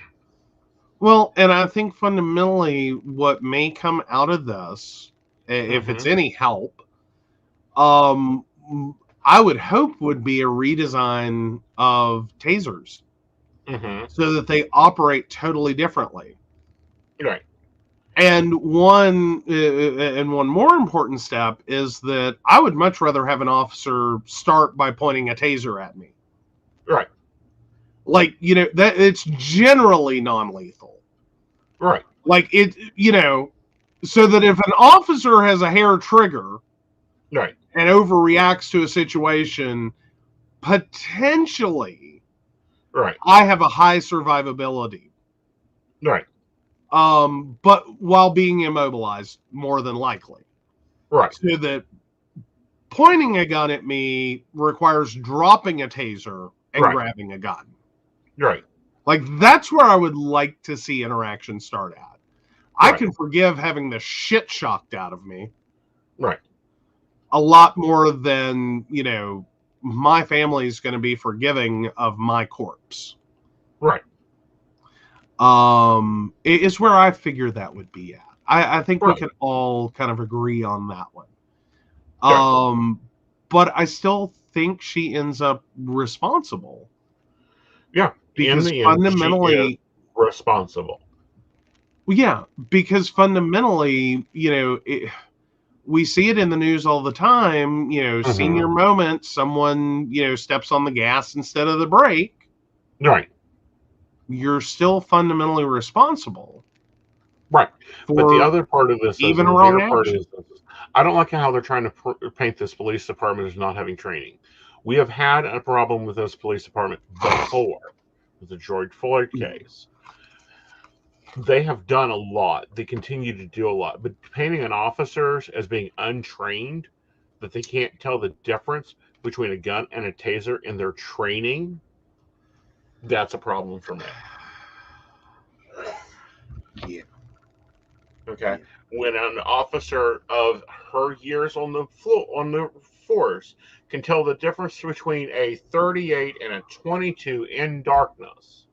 Well, and I think fundamentally what may come out of this, if it's any help, I would hope would be a redesign of tasers, so that they operate totally differently. Right. And one more important step is that I would much rather have an officer start by pointing a taser at me. Right. Like, that it's generally non-lethal. Right. Like, it, so that if an officer has a hair trigger, right, and overreacts to a situation, potentially, right, I have a high survivability. Right. But while being immobilized, more than likely. Right. So that pointing a gun at me requires dropping a taser and grabbing a gun. Right. Like, that's where I would like to see interaction start at. I can forgive having the shit shocked out of me. Right. A lot more than, my family's going to be forgiving of my corpse. Right. It's where I figure that would be at. I think we can all kind of agree on that one. But I still think she ends up responsible. Yeah. Because in the fundamentally, end, she is responsible. Yeah, because fundamentally, we see it in the news all the time, senior moment, someone, steps on the gas instead of the brake. Right. You're still fundamentally responsible. Right. But the other part of this even a wrong action. I don't like how they're trying to paint this police department as not having training. We have had a problem with this police department before, with the George Floyd case. They have done a lot. They continue to do a lot. But painting on officers as being untrained, that they can't tell the difference between a gun and a taser in their training, that's a problem for me. Yeah. Okay. When an officer of her years on the force can tell the difference between a 38 and a 22 in darkness,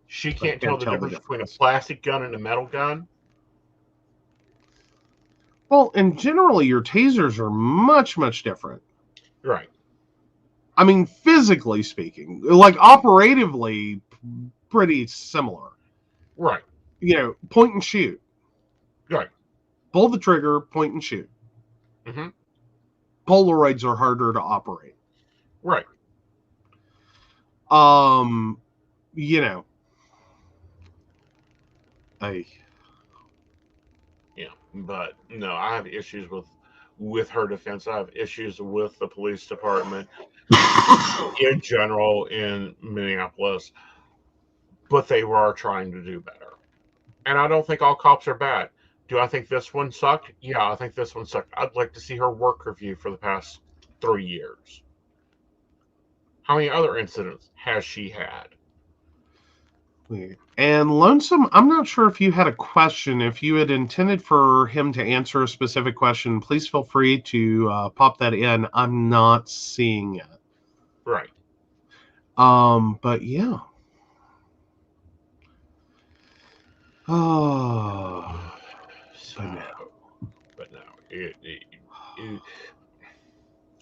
she can't tell the difference between a plastic gun and a metal gun. Well, and generally your tasers are much, much different. Right. I mean, physically speaking, like operatively, pretty similar. Right. Point and shoot. Right. Pull the trigger, point and shoot. Polaroids are harder to operate. Right. Yeah, but no, I have issues with her defense. I have issues with the police department in general in Minneapolis, but they were trying to do better. And I don't think all cops are bad. Do I think this one sucked? Yeah, I think this one sucked. I'd like to see her work review for the past 3 years. How many other incidents has she had? And Lonesome, I'm not sure if you had a question. If you had intended for him to answer a specific question, please feel free to pop that in. I'm not seeing it. Right. But yeah. Oh, So, but no,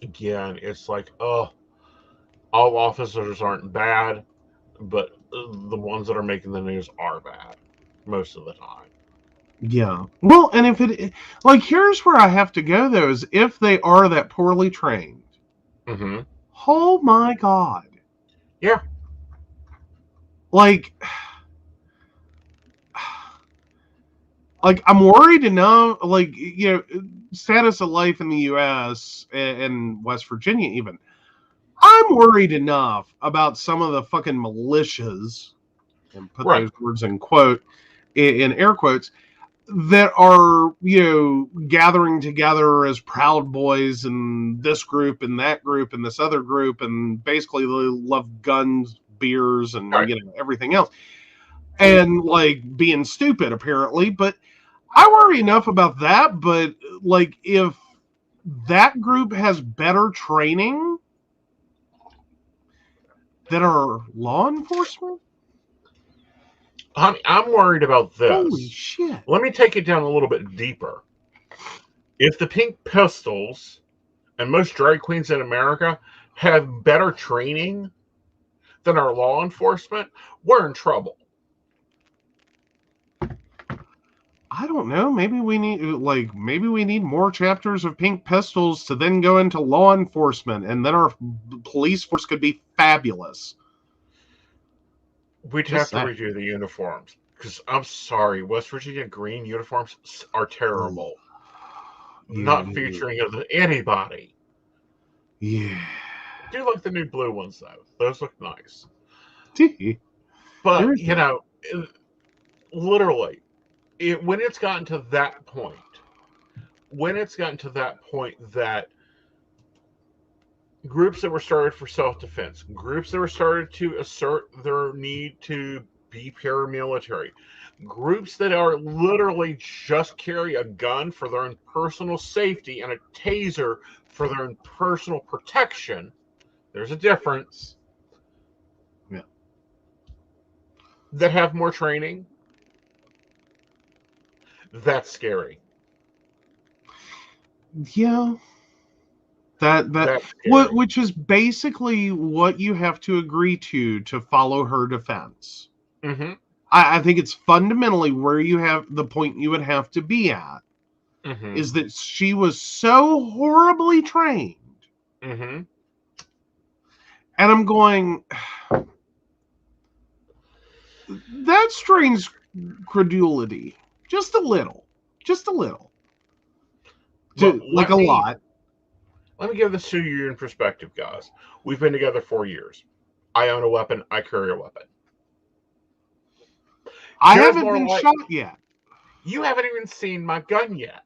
again, it's like, oh, all officers aren't bad, but the ones that are making the news are bad most of the time. Yeah. Well, and if it, like, here's where I have to go, though, is if they are that poorly trained. Mm-hmm. Oh, my God. Yeah. Like, I'm worried enough, status of life in the U.S. and West Virginia, even. I'm worried enough about some of the fucking militias, and put those words in air quotes, that are, gathering together as Proud Boys and this group and that group and this other group, and basically they love guns, beers, and everything else, and like being stupid apparently. But I worry enough about that. But like, if that group has better training than our law enforcement, I'm worried about this. Holy shit. Let me take it down a little bit deeper. If the Pink Pistols and most drag queens in America have better training than our law enforcement, we're in trouble. I don't know. Maybe we need more chapters of Pink Pistols to then go into law enforcement, and then our police force could be fabulous. We'd have to redo the uniforms, because I'm sorry, West Virginia green uniforms are terrible. Not featuring anybody. Yeah. I do like the new blue ones though; those look nice. But literally, when it's gotten to that point, that groups that were started for self-defense, groups that were started to assert their need to be paramilitary, groups that are literally just carry a gun for their own personal safety and a taser for their own personal protection, there's a difference. Yeah. That have more training, that's scary. Yeah. Which is basically what you have to agree to follow her defense. Mm-hmm. I think it's fundamentally where you have the point you would have to be at, is that she was so horribly trained. Mm-hmm. And I'm going, that strains credulity. Just a little. A lot. Let me give this to you in perspective, guys. We've been together 4 years. I own a weapon. I carry a weapon. I haven't been shot yet. You haven't even seen my gun yet.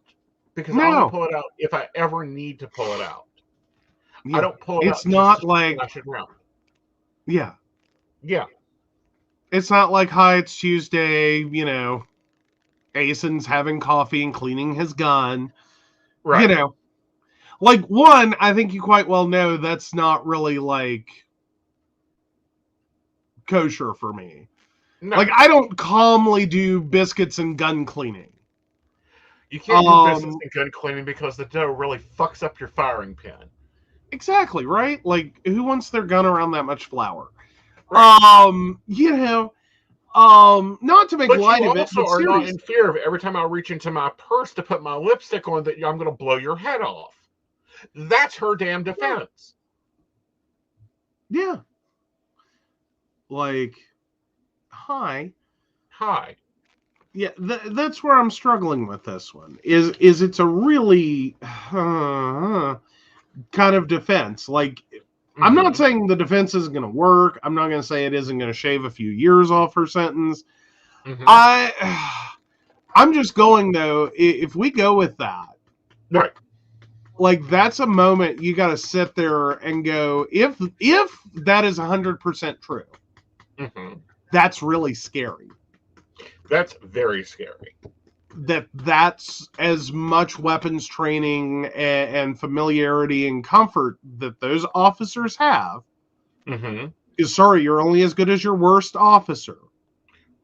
Because I only pull it out if I ever need to pull it out. Yeah. I don't pull it out. It's not like... flash it around. Yeah. Yeah. It's not like, hi, it's Tuesday, Aeson's having coffee and cleaning his gun. Right. I think you quite well know that's not really, kosher for me. No. I don't calmly do biscuits and gun cleaning. You can't do biscuits and gun cleaning because the dough really fucks up your firing pin. Exactly, right? Who wants their gun around that much flour? Right. Not to make light of it, but you also are not in fear of every time I reach into my purse to put my lipstick on that I'm going to blow your head off. That's her damn defense. Yeah. Hi. Yeah, that's where I'm struggling with this one. Is it's a really kind of defense. Like, I'm not saying the defense isn't going to work. I'm not going to say it isn't going to shave a few years off her sentence. I'm just going, though, if we go with that, right? Like, that's a moment you got to sit there and go, if that is 100% true, that's really scary. That's very scary. That's as much weapons training and familiarity and comfort that those officers have. Is, sorry, you're only as good as your worst officer.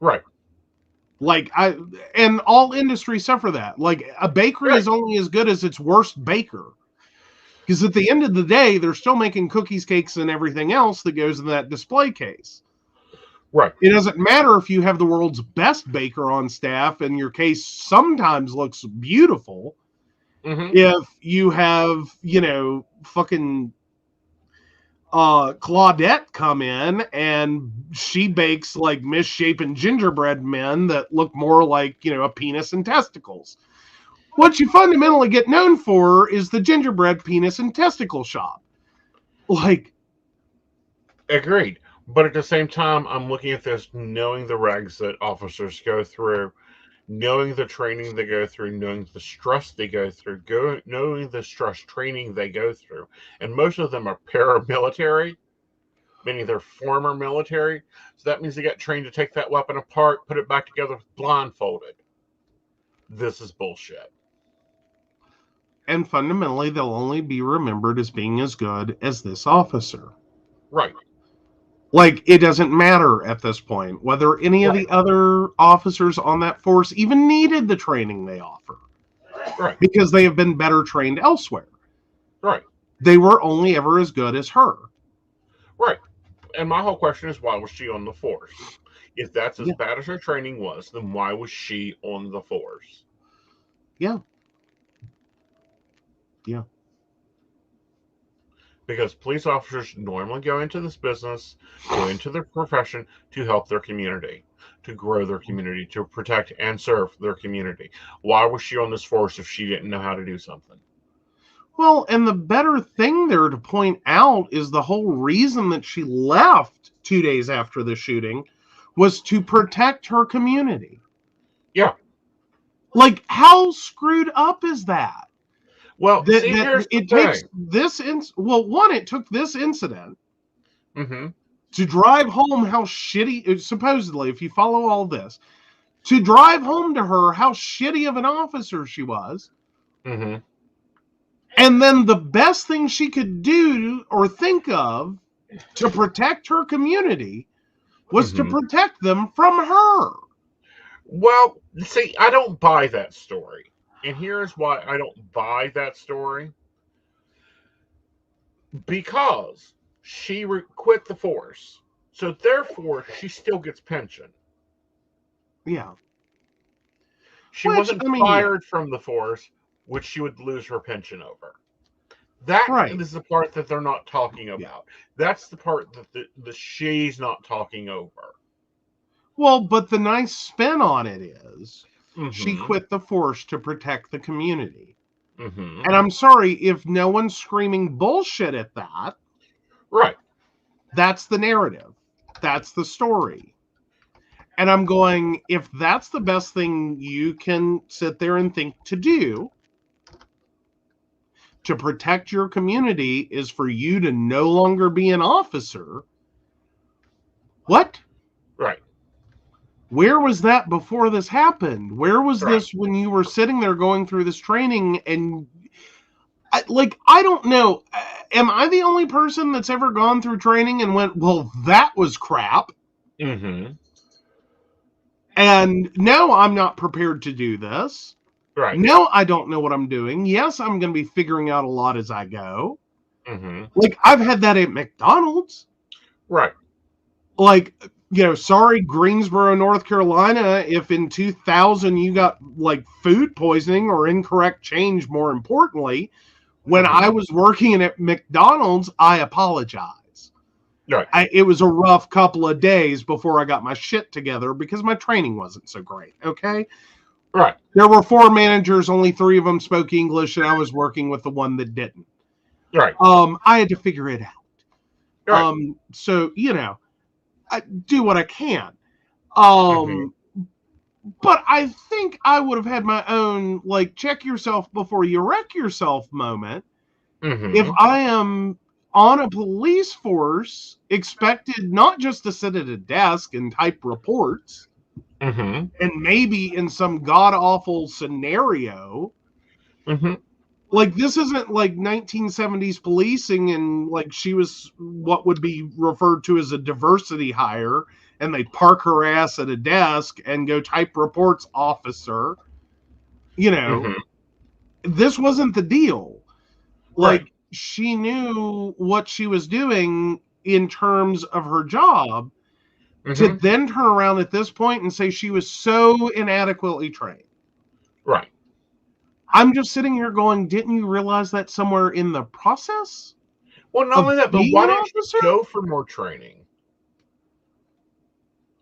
Right. Like, and all industries suffer that. Like, a bakery is only as good as its worst baker. Because at the end of the day, they're still making cookies, cakes, and everything else that goes in that display case. Right. It doesn't matter if you have the world's best baker on staff and your case sometimes looks beautiful. If you have, fucking Claudette come in and she bakes like misshapen gingerbread men that look more like, a penis and testicles. What you fundamentally get known for is the gingerbread penis and testicle shop. Like, agreed. But at the same time, I'm looking at this, knowing the regs that officers go through, knowing the training they go through, knowing the stress they go through, knowing the stress training they go through. And most of them are paramilitary, meaning they're former military. So that means they get trained to take that weapon apart, put it back together blindfolded. This is bullshit. And fundamentally, they'll only be remembered as being as good as this officer. Right. Like, it doesn't matter at this point whether any of the other officers on that force even needed the training they offer. Right. Because they have been better trained elsewhere. Right. They were only ever as good as her. Right. And my whole question is, why was she on the force? If that's as bad as her training was, then why was she on the force? Yeah. Yeah. Because police officers normally go into this business, go into their profession to help their community, to grow their community, to protect and serve their community. Why was she on this force if she didn't know how to do something? Well, and the better thing there to point out is the whole reason that she left 2 days after the shooting was to protect her community. Yeah. Like, how screwed up is that? Well, it takes this it took this incident to drive home how shitty, supposedly, if you follow all this, to drive home to her how shitty of an officer she was. And then the best thing she could do or think of to protect her community was to protect them from her. Well, see, I don't buy that story. And here's why I don't buy that story. Because she quit the force. So therefore, she still gets pension. Yeah. She wasn't fired from the force, which she would lose her pension over. That is the part that they're not talking about. Yeah. That's the part that the she's not talking over. Well, but the nice spin on it is she quit the force to protect the community. And I'm sorry, if no one's screaming bullshit at that, right? That's the narrative. That's the story. And I'm going, if that's the best thing you can sit there and think to do, to protect your community is for you to no longer be an officer. What? Right. Where was that before this happened? Where was this when you were sitting there going through this training? And I don't know. Am I the only person that's ever gone through training and went, well, that was crap? And no, I'm not prepared to do this. Right. No, I don't know what I'm doing. Yes, I'm going to be figuring out a lot as I go. Like, I've had that at McDonald's. Right. Like, sorry, Greensboro, North Carolina, if in 2000 you got, like, food poisoning or incorrect change, more importantly, when I was working at McDonald's, I apologize. Right. It was a rough couple of days before I got my shit together because my training wasn't so great. Okay. Right. There were 4 managers, only 3 of them spoke English, and I was working with the one that didn't. Right. I had to figure it out. Right. So, I do what I can. But I think I would have had my own, like, check yourself before you wreck yourself moment. If I am on a police force, expected not just to sit at a desk and type reports, and maybe in some god-awful scenario, like, this isn't like 1970s policing and, like, she was what would be referred to as a diversity hire, and they park her ass at a desk and go type reports, officer. This wasn't the deal. Like, she knew what she was doing in terms of her job. To then turn around at this point and say she was so inadequately trained. Right. I'm just sitting here going, didn't you realize that somewhere in the process? Well, not only that, but why don't you go for more training?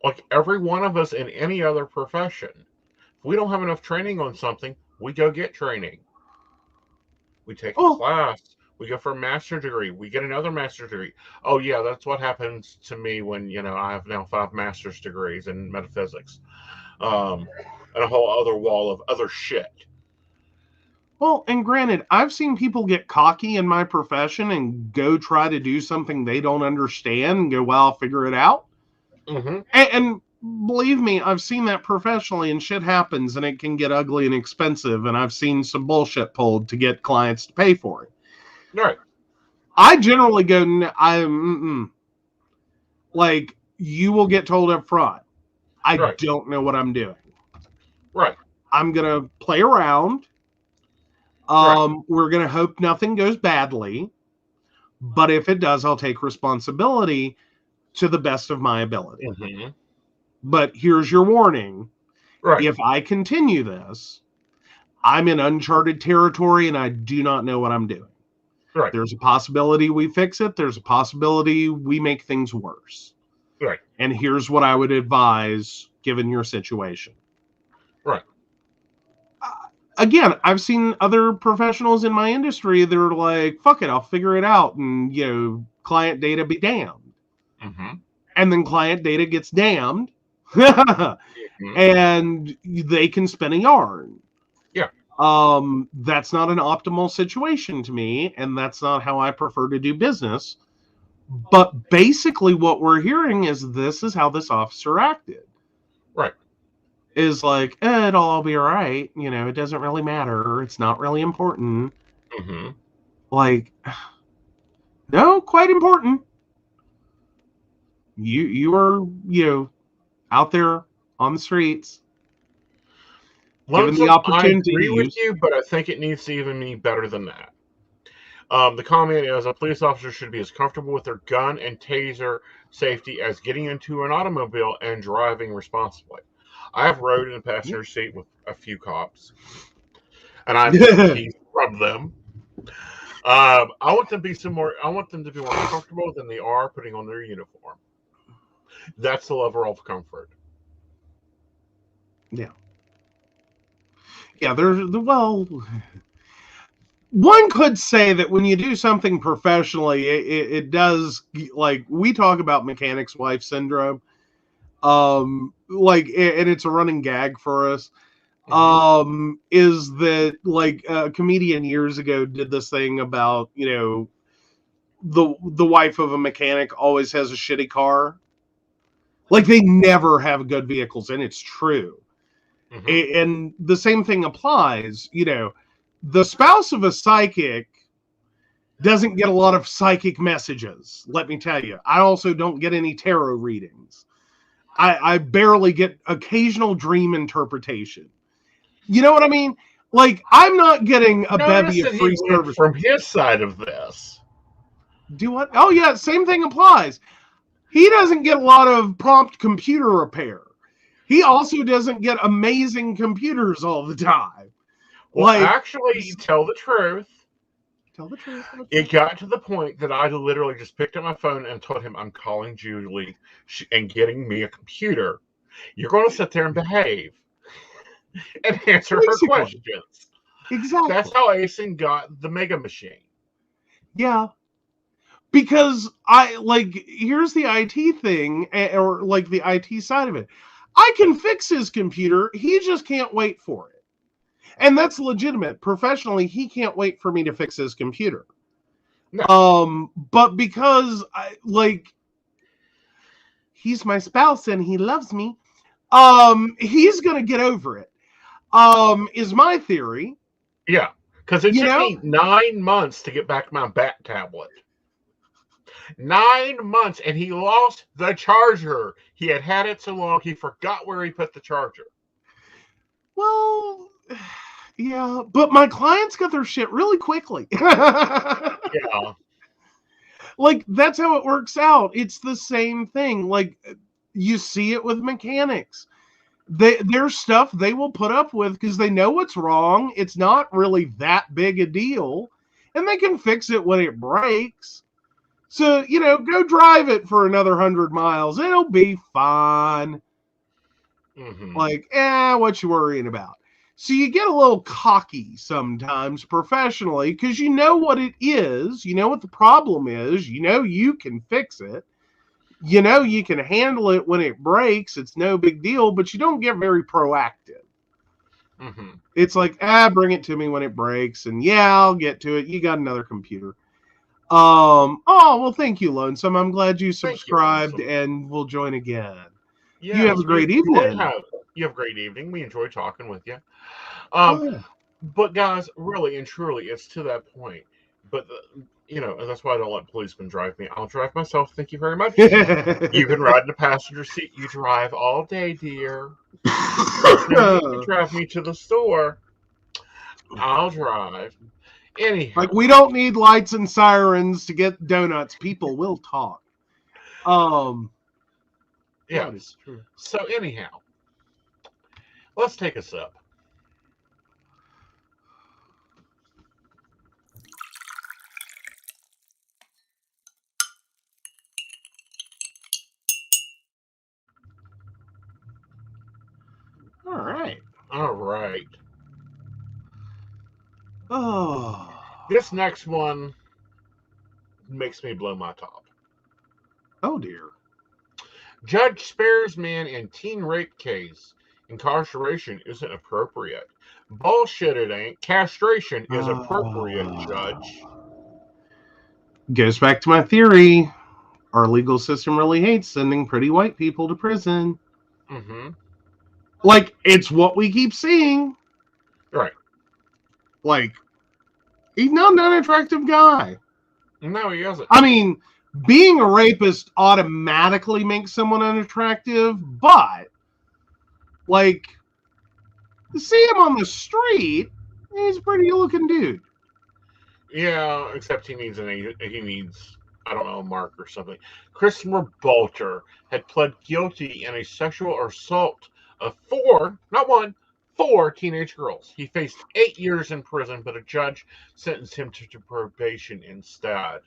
Like every one of us in any other profession. If we don't have enough training on something, we go get training. We take a class. We go for a master's degree. We get another master's degree. Oh, yeah, that's what happens to me when, I have now 5 master's degrees in metaphysics. And a whole other wall of other shit. Well, and granted, I've seen people get cocky in my profession and go try to do something they don't understand and go, well, I'll figure it out. And believe me, I've seen that professionally, and shit happens, and it can get ugly and expensive, and I've seen some bullshit pulled to get clients to pay for it. Right. I generally go, like, you will get told up front, I don't know what I'm doing. Right. I'm going to play around. We're going to hope nothing goes badly. But if it does, I'll take responsibility to the best of my ability. But here's your warning. Right. If I continue this, I'm in uncharted territory and I do not know what I'm doing. Right. There's a possibility we fix it. There's a possibility we make things worse. Right. And here's what I would advise given your situation. Right. Again, I've seen other professionals in my industry that are like, fuck it, I'll figure it out. And, client data be damned. And then client data gets damned. And they can spin a yarn. Yeah. That's not an optimal situation to me, and that's not how I prefer to do business. But basically what we're hearing is this is how this officer acted. Right. Is like, it'll all be all right. It doesn't really matter. It's not really important. Like, no, quite important. You are, out there on the streets. Given the opportunity. I agree with you, but I think it needs to even be better than that. The comment is, a police officer should be as comfortable with their gun and taser safety as getting into an automobile and driving responsibly. I have rode in the passenger seat with a few cops, and I've teased from them. I want them to be more comfortable than they are putting on their uniform. That's the level of comfort. Yeah. Yeah, one could say that when you do something professionally, it does, like, we talk about mechanic's wife syndrome. And it's a running gag for us. Is that, like, a comedian years ago did this thing about, the wife of a mechanic always has a shitty car. Like, they never have good vehicles, and it's true. And the same thing applies. The spouse of a psychic doesn't get a lot of psychic messages, let me tell you. I also don't get any tarot readings. I barely get occasional dream interpretation. You know what I mean? Like, I'm not getting a bevy of free service. From his side of this. Do what? Oh, yeah, same thing applies. He doesn't get a lot of prompt computer repair. He also doesn't get amazing computers all the time. Well, actually, tell the truth. Tell the truth. It got to the point that I literally just picked up my phone and told him, I'm calling Julie and getting me a computer. You're going to sit there and behave and answer her questions. Exactly. That's how Aeson got the Mega Machine. Yeah. Because here's the IT thing, or like the IT side of it. I can fix his computer. He just can't wait for it. And that's legitimate. Professionally, he can't wait for me to fix his computer. No. But because he's my spouse and he loves me, he's gonna get over it. Is my theory. Yeah. Because it took me 9 months to get back my bat tablet. 9 months, and he lost the charger. He had it so long, he forgot where he put the charger. Well, yeah, but my clients got their shit really quickly. Yeah. Like, that's how it works out. It's the same thing. Like, you see it with mechanics. Their stuff they will put up with because they know what's wrong. It's not really that big a deal, and they can fix it when it breaks. So, go drive it for another 100 miles. It'll be fine. Mm-hmm. Like, what you worrying about? So you get a little cocky sometimes professionally because you know what it is. You know what the problem is. You know you can fix it. You know you can handle it when it breaks. It's no big deal, but you don't get very proactive. Mm-hmm. It's like, bring it to me when it breaks. And I'll get to it. You got another computer. Well, thank you, Lonesome. I'm glad you subscribed and we'll join again. Yes, you have a great evening. You have a great evening. We enjoy talking with you. Yeah. But guys, really and truly, it's to that point. But that's why I don't let policemen drive me. I'll drive myself. Thank you very much. You can ride in the passenger seat. You drive all day, dear. You can drive me to the store. I'll drive. Anyhow, we don't need lights and sirens to get donuts. People will talk. Yeah. So anyhow, let's take a sip. All right. Oh. This next one makes me blow my top. Oh, dear. Judge spares man in teen rape case. Incarceration isn't appropriate. Bullshit, it ain't. Castration is appropriate, Judge. Goes back to my theory. Our legal system really hates sending pretty white people to prison. Mm-hmm. Like, it's what we keep seeing. Right. Like, he's not an unattractive guy. No, he isn't. I mean, being a rapist automatically makes someone unattractive, but, like, to see him on the street, he's a pretty looking dude. Yeah, except he needs I don't know, a mark or something. Christopher Bolter had pled guilty in a sexual assault of 4 teenage girls. He faced 8 years in prison, but a judge sentenced him to probation instead.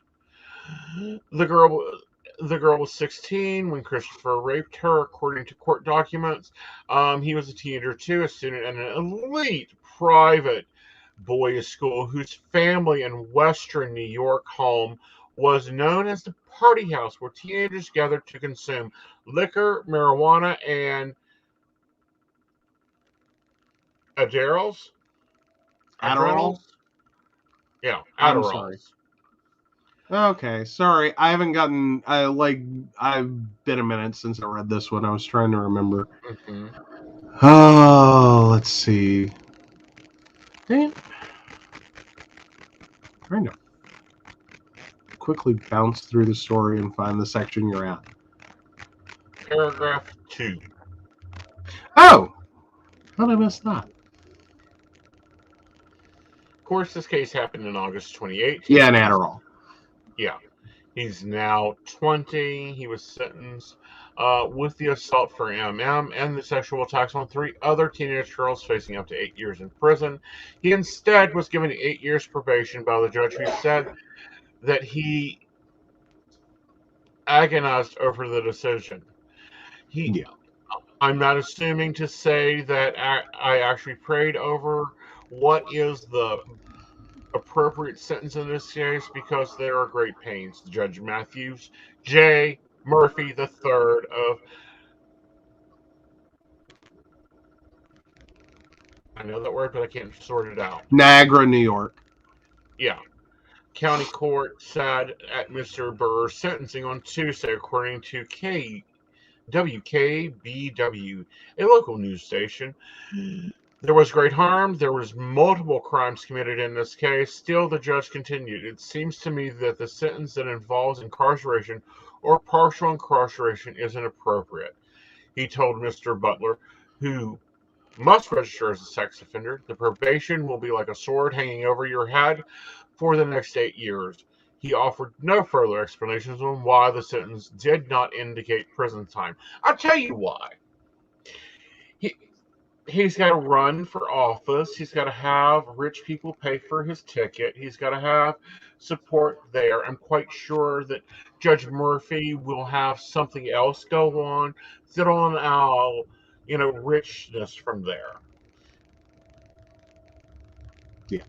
The girl was 16 when Christopher raped her, according to court documents. He was a teenager too, a student at an elite private boys' school whose family and Western New York home was known as the party house, where teenagers gathered to consume liquor, marijuana, and Adderalls? Yeah, Adderalls. I'm sorry. Okay, sorry. I haven't gotten. I've been a minute since I read this one. I was trying to remember. Mm-hmm. Oh, let's see. Damn. Trying to quickly bounce through the story and find the section you're at. Paragraph 2. Oh! How did I miss that? Of course, this case happened in August 28th. Yeah, an Adderall. Yeah. He's now 20. He was sentenced with the assault for MM and the sexual attacks on 3 other teenage girls facing up to 8 years in prison. He instead was given 8 years probation by the judge, who said that he agonized over the decision. Yeah. I'm not assuming to say that I actually prayed over what is the appropriate sentence in this case, because there are great pains. Judge Matthews J. Murphy III of, I know that word, but I can't sort it out. Niagara, New York. Yeah. County Court said at Mr. Burr's sentencing on Tuesday, according to WKBW, a local news station. There was great harm. There was multiple crimes committed in this case. Still, the judge continued. It seems to me that the sentence that involves incarceration or partial incarceration isn't appropriate. He told Mr. Butler, who must register as a sex offender. The probation will be like a sword hanging over your head for the next 8 years. He offered no further explanations on why the sentence did not indicate prison time. I'll tell you why. He's got to run for office. He's got to have rich people pay for his ticket. He's got to have support there. I'm quite sure that Judge Murphy will have something else go on that'll allow, richness from there. Yeah.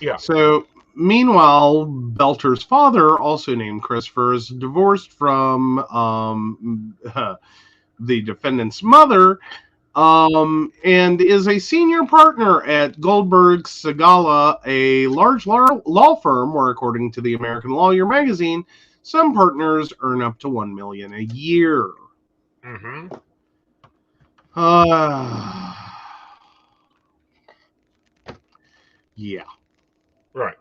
Yeah. So, meanwhile, Belter's father, also named Christopher, is divorced from the defendant's mother, and is a senior partner at Goldberg Segala, a large law firm where, according to the American Lawyer magazine, some partners earn up to $1 million a year. Mm-hmm. Yeah. Right.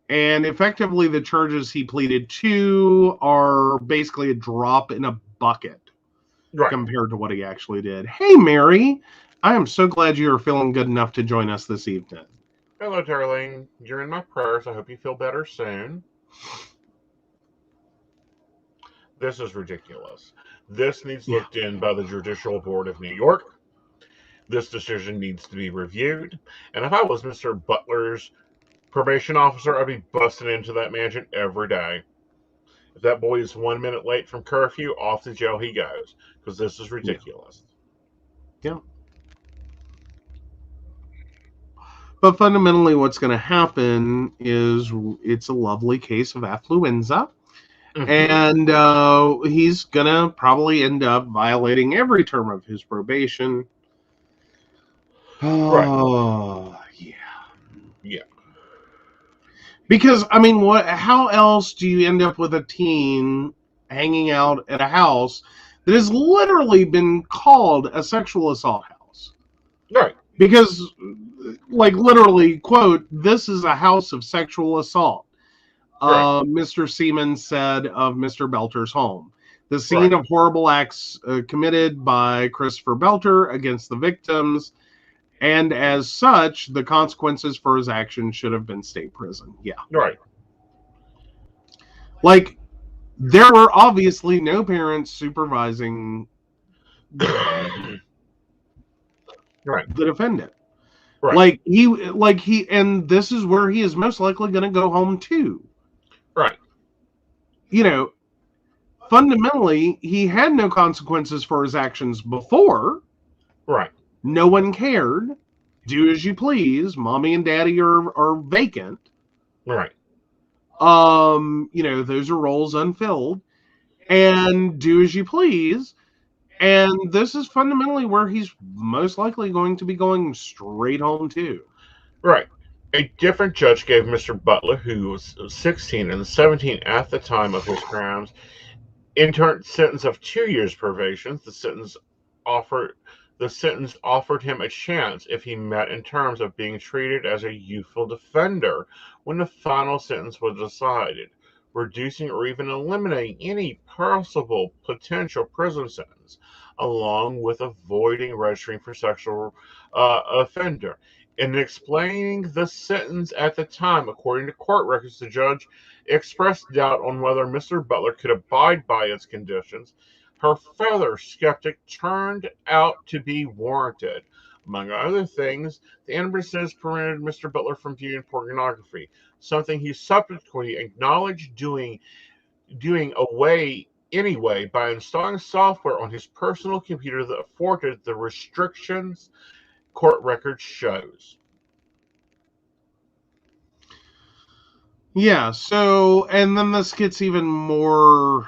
And effectively, the charges he pleaded to are basically a drop in a bucket. Right. Compared to what he actually did. Hey, Mary, I am so glad you are feeling good enough to join us this evening. Hello, darling. You're in my prayers. I hope you feel better soon. This is ridiculous. This needs looked in by the Judicial Board of New York. This decision needs to be reviewed. And if I was Mr. Butler's probation officer, I'd be busting into that mansion every day. If that boy is 1 minute late from curfew, off to jail he goes, because this is ridiculous. Yeah. But fundamentally, what's going to happen is it's a lovely case of affluenza. Mm-hmm. And he's going to probably end up violating every term of his probation. Oh, yeah. Yeah. Because, I mean, how else do you end up with a teen hanging out at a house that has literally been called a sexual assault house? Right. Because, like, literally, quote, this is a house of sexual assault. Right. Mr. Seaman said of Mr. Belter's home. The scene of horrible acts committed by Christopher Belter against the victims. And as such, the consequences for his actions should have been state prison. Yeah. Right. Like, there were obviously no parents supervising right. the defendant. Right. And this is where he is most likely going to go home too. Right. Fundamentally, he had no consequences for his actions before. Right. No one cared. Do as you please. Mommy and daddy are vacant. Right. Those are roles unfilled. And do as you please. And this is fundamentally where he's most likely going to be going straight home too. Right. A different judge gave Mr. Butler, who was 16 and 17 at the time of his crimes, in turn sentence of 2 years probation. The sentence offered him a chance if he met in terms of being treated as a youthful defender when the final sentence was decided, reducing or even eliminating any possible potential prison sentence, along with avoiding registering for sexual offender. In explaining the sentence at the time, according to court records, the judge expressed doubt on whether Mr. Butler could abide by its conditions. her further skeptic turned out to be warranted. Among other things, the embassies prevented Mr. Butler from viewing pornography, something he subsequently acknowledged doing away anyway by installing software on his personal computer that afforded the restrictions court record shows. Yeah, so, and then this gets even more,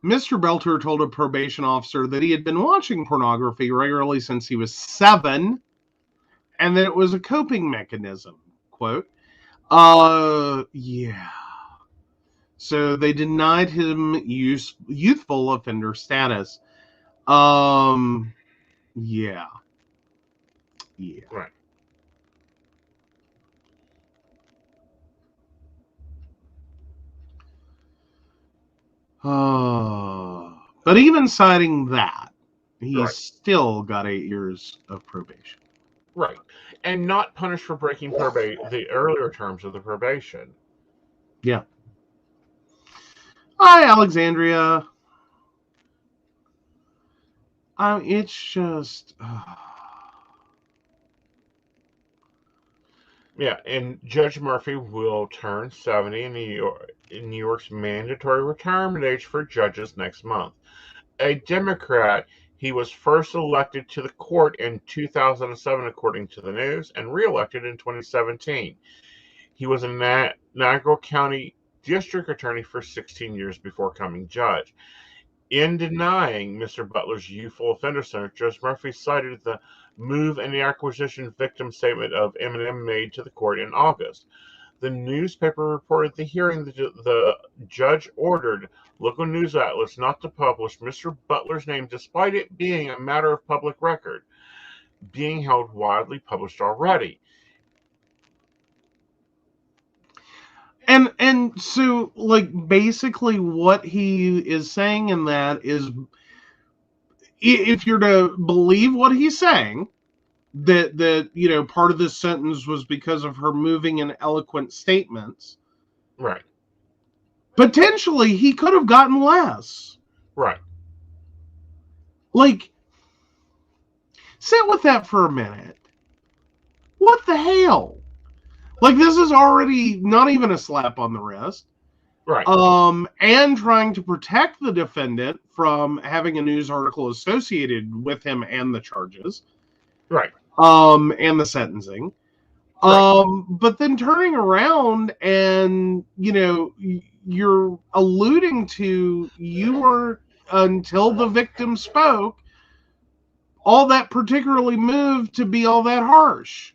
Mr. Belter told a probation officer that he had been watching pornography regularly since he was 7, and that it was a coping mechanism, quote. Yeah. So they denied him youthful offender status. Yeah. Yeah. Right. But even citing that, he's still got 8 years of probation. Right. And not punished for breaking the earlier terms of the probation. Yeah. Hi, Alexandria. It's just... Yeah, and Judge Murphy will turn 70 in New York's mandatory retirement age for judges next month. A Democrat, he was first elected to the court in 2007, according to the news, and reelected in 2017. He was a Niagara County district attorney for 16 years before becoming judge. In denying Mr. Butler's youthful offender sentence, Judge Murphy cited the move and the acquisition victim statement of Eminem made to the court in August. The newspaper reported the hearing. The judge ordered local news outlets not to publish Mr. Butler's name, despite it being a matter of public record, being held widely published already. And so, like, basically what he is saying in that is, if you're to believe what he's saying, that you know, part of this sentence was because of her moving and eloquent statements. Right. Potentially, he could have gotten less. Right. Like, sit with that for a minute. What the hell? Like, this is already not even a slap on the wrist. Right. And trying to protect the defendant from having a news article associated with him and the charges. Right. And the sentencing. Right. But then turning around and, you know, you're alluding to, you were, until the victim spoke, all that particularly moved to be all that harsh.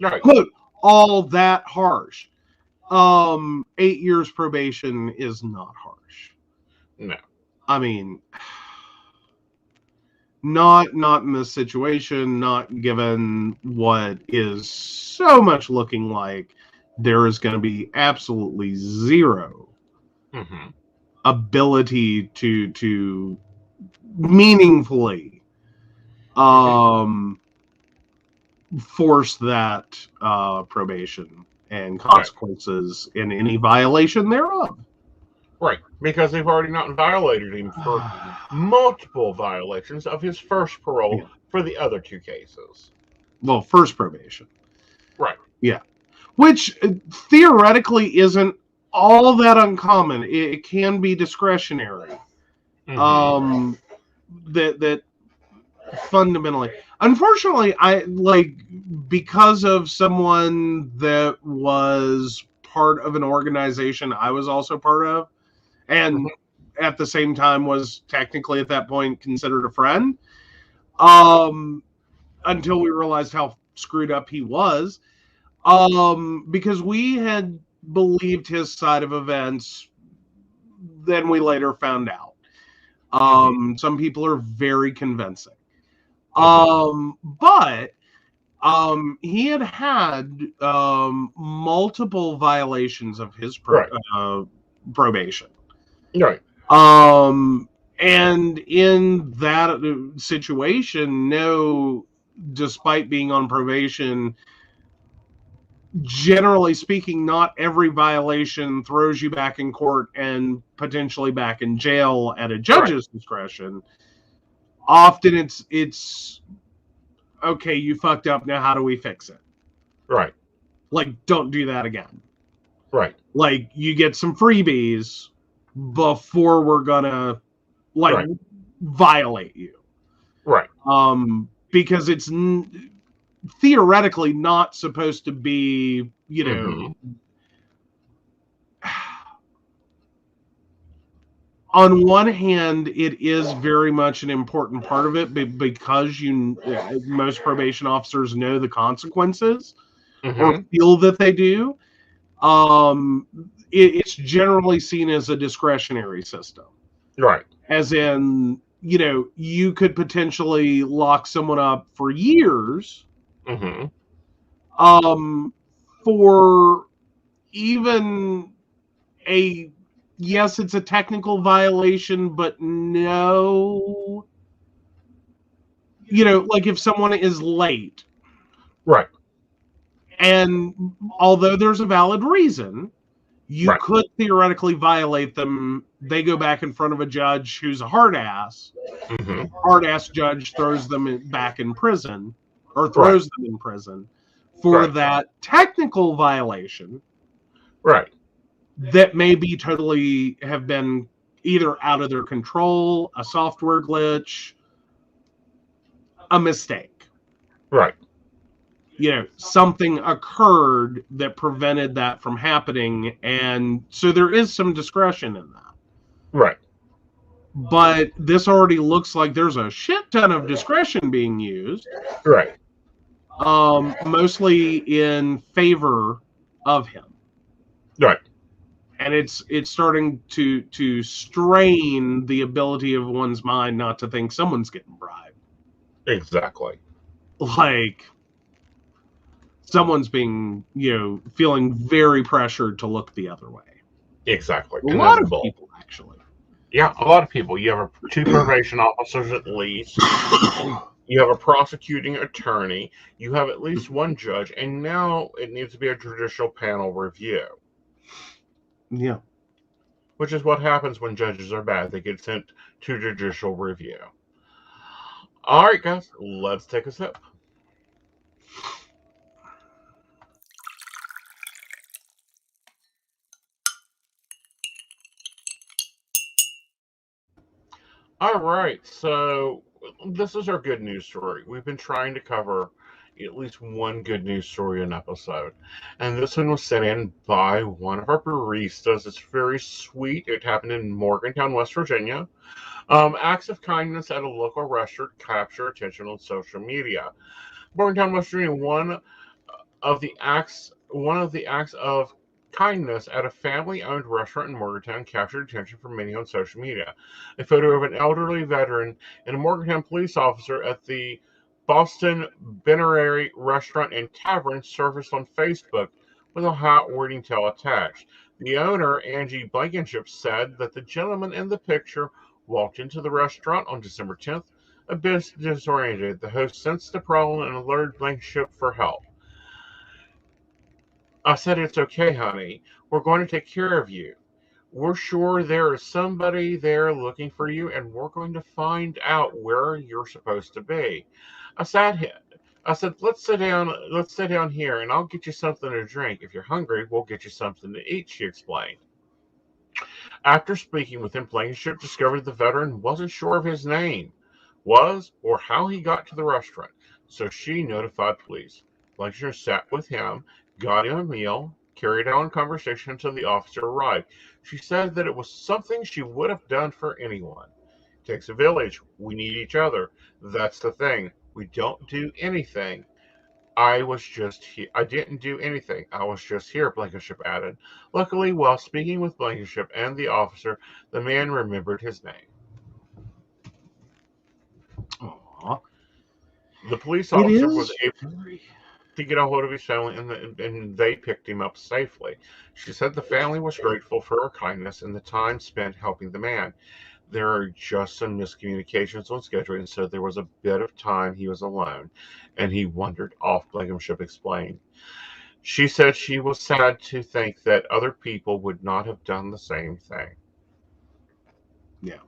Right. Quote, all that harsh. 8 years probation is not harsh. No. I mean, not in this situation, not given what is so much looking like there is going to be absolutely zero ability to meaningfully force that probation and consequences in any violation thereof. Right, because they've already not violated him for multiple violations of his first parole for the other 2 cases. Well, first probation. Right. Yeah. Which theoretically isn't all that uncommon. It can be discretionary. That fundamentally, unfortunately, because of someone that was part of an organization I was also part of, and at the same time was technically at that point considered a friend, until we realized how screwed up he was, because we had believed his side of events, then we later found out. Some people are very convincing. But he had multiple violations of his probation. Right. And in that situation, despite being on probation, generally speaking, not every violation throws you back in court and potentially back in jail at a judge's discretion. Often it's okay, you fucked up, now how do we fix it? Right. Like, don't do that again. Right. Like, you get some freebies before we're gonna violate you. Right. Because it's theoretically not supposed to be, you know, on one hand, it is very much an important part of it because most probation officers know the consequences or feel that they do. It's generally seen as a discretionary system. Right. As in, you know, you could potentially lock someone up for years for even yes, it's a technical violation, but no, you know, like if someone is late. Right. And although there's a valid reason, you could theoretically violate them. They go back in front of a judge who's a hard ass. Hard ass judge throws them back in prison or throws them in prison for that technical violation. Right. That may be totally have been either out of their control, a software glitch, a mistake. Right. You know, something occurred that prevented that from happening, and so there is some discretion in that. Right. But this already looks like there's a shit ton of discretion being used. Right. Mostly in favor of him. Right. And it's starting to strain the ability of one's mind not to think someone's getting bribed. Exactly. Like, someone's being, you know, feeling very pressured to look the other way. Exactly. A lot of people, actually. Yeah, a lot of people. You have two probation officers at least. You have a prosecuting attorney. You have at least one judge. And now it needs to be a judicial panel review. Yeah. Which is what happens when judges are bad. They get sent to judicial review. All right, guys. Let's take a sip. All right, so this is our good news story. We've been trying to cover at least one good news story an episode, and this one was sent in by one of our baristas. It's very sweet. It happened in Morgantown, West Virginia. Acts of kindness at a local restaurant capture attention on social media. Morgantown, West Virginia. One of the acts of kindness at a family-owned restaurant in Morgantown captured attention from many on social media. A photo of an elderly veteran and a Morgantown police officer at the Boston Binary Restaurant and Tavern surfaced on Facebook with a hot wording tell attached. The owner, Angie Blankenship, said that the gentleman in the picture walked into the restaurant on December 10th, a bit disoriented. The host sensed the problem and alerted Blankenship for help. I said, "It's okay, honey. We're going to take care of you. We're sure there is somebody there looking for you, and we're going to find out where you're supposed to be." I said, let's sit down here, and I'll get you something to drink. If you're hungry, we'll get you something to eat," she explained. After speaking with him, Blankenship discovered the veteran wasn't sure of his name, or how he got to the restaurant, so she notified police. Blankenship sat with him, got him a meal, carried on conversation until the officer arrived. She said that it was something she would have done for anyone. It takes a village. We need each other. That's the thing. We don't do anything. I didn't do anything. I was just here, Blankenship added. Luckily, while speaking with Blankenship and the officer, the man remembered his name. Aww. The police officer was able to get a hold of his family, and they picked him up safely. She said the family was grateful for her kindness and the time spent helping the man. There are just some miscommunications on scheduling, so there was a bit of time he was alone, and he wandered off, Blankenship explained. She said she was sad to think that other people would not have done the same thing. Yeah.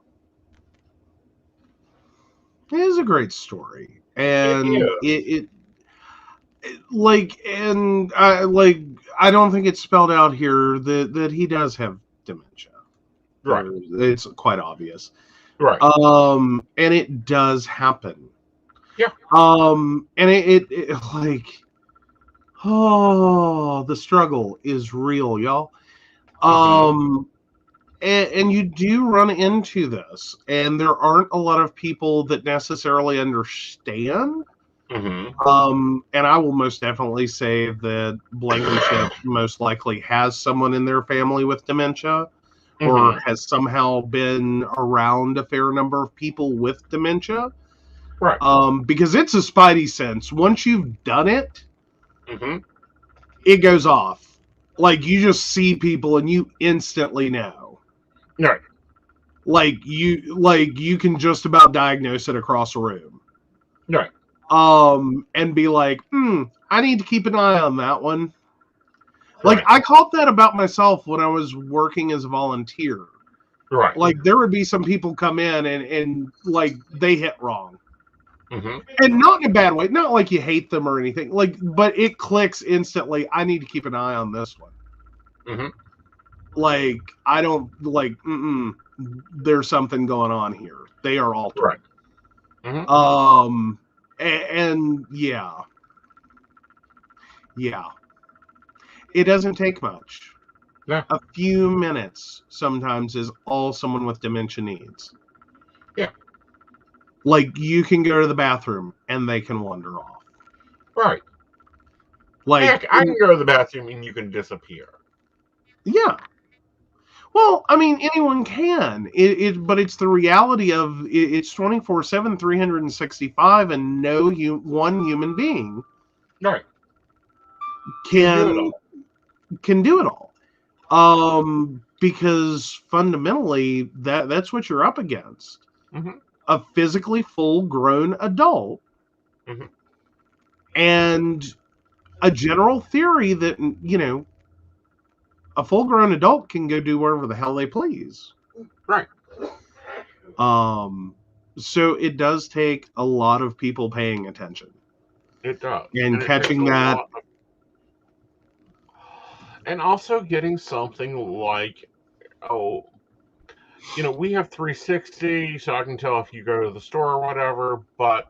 It is a great story. And it I don't think it's spelled out here that he does have dementia. Right. It's quite obvious. Right. And it does happen. Yeah. And it the struggle is real, y'all. And you do run into this, and there aren't a lot of people that necessarily understand. And I will most definitely say that Blankenship most likely has someone in their family with dementia, or has somehow been around a fair number of people with dementia. Right. Because it's a spidey sense. Once you've done it, it goes off. Like, you just see people and you instantly know. Right. Like you can just about diagnose it across a room. Right. And be like, I need to keep an eye on that one. Like, I caught that about myself when I was working as a volunteer. Right. Like, there would be some people come in and like, they hit wrong. And not in a bad way. Not like you hate them or anything. Like, but it clicks instantly. I need to keep an eye on this one. Like, I don't, like, there's something going on here. They are altered. Right. And yeah. It doesn't take much. Yeah. A few minutes sometimes is all someone with dementia needs. Yeah. Like, you can go to the bathroom and they can wander off. Right. Like, heck, I can go to the bathroom and you can disappear. Yeah. Well, I mean, anyone can. But it's the reality of it's 24/7, 365, and no one human being can do it all. Because fundamentally, that's what you're up against. A physically full-grown adult. And a general theory that, a full-grown adult can go do whatever the hell they please. Right. So it does take a lot of people paying attention. It does. And catching that. And also getting something like, we have 360, so I can tell if you go to the store or whatever, but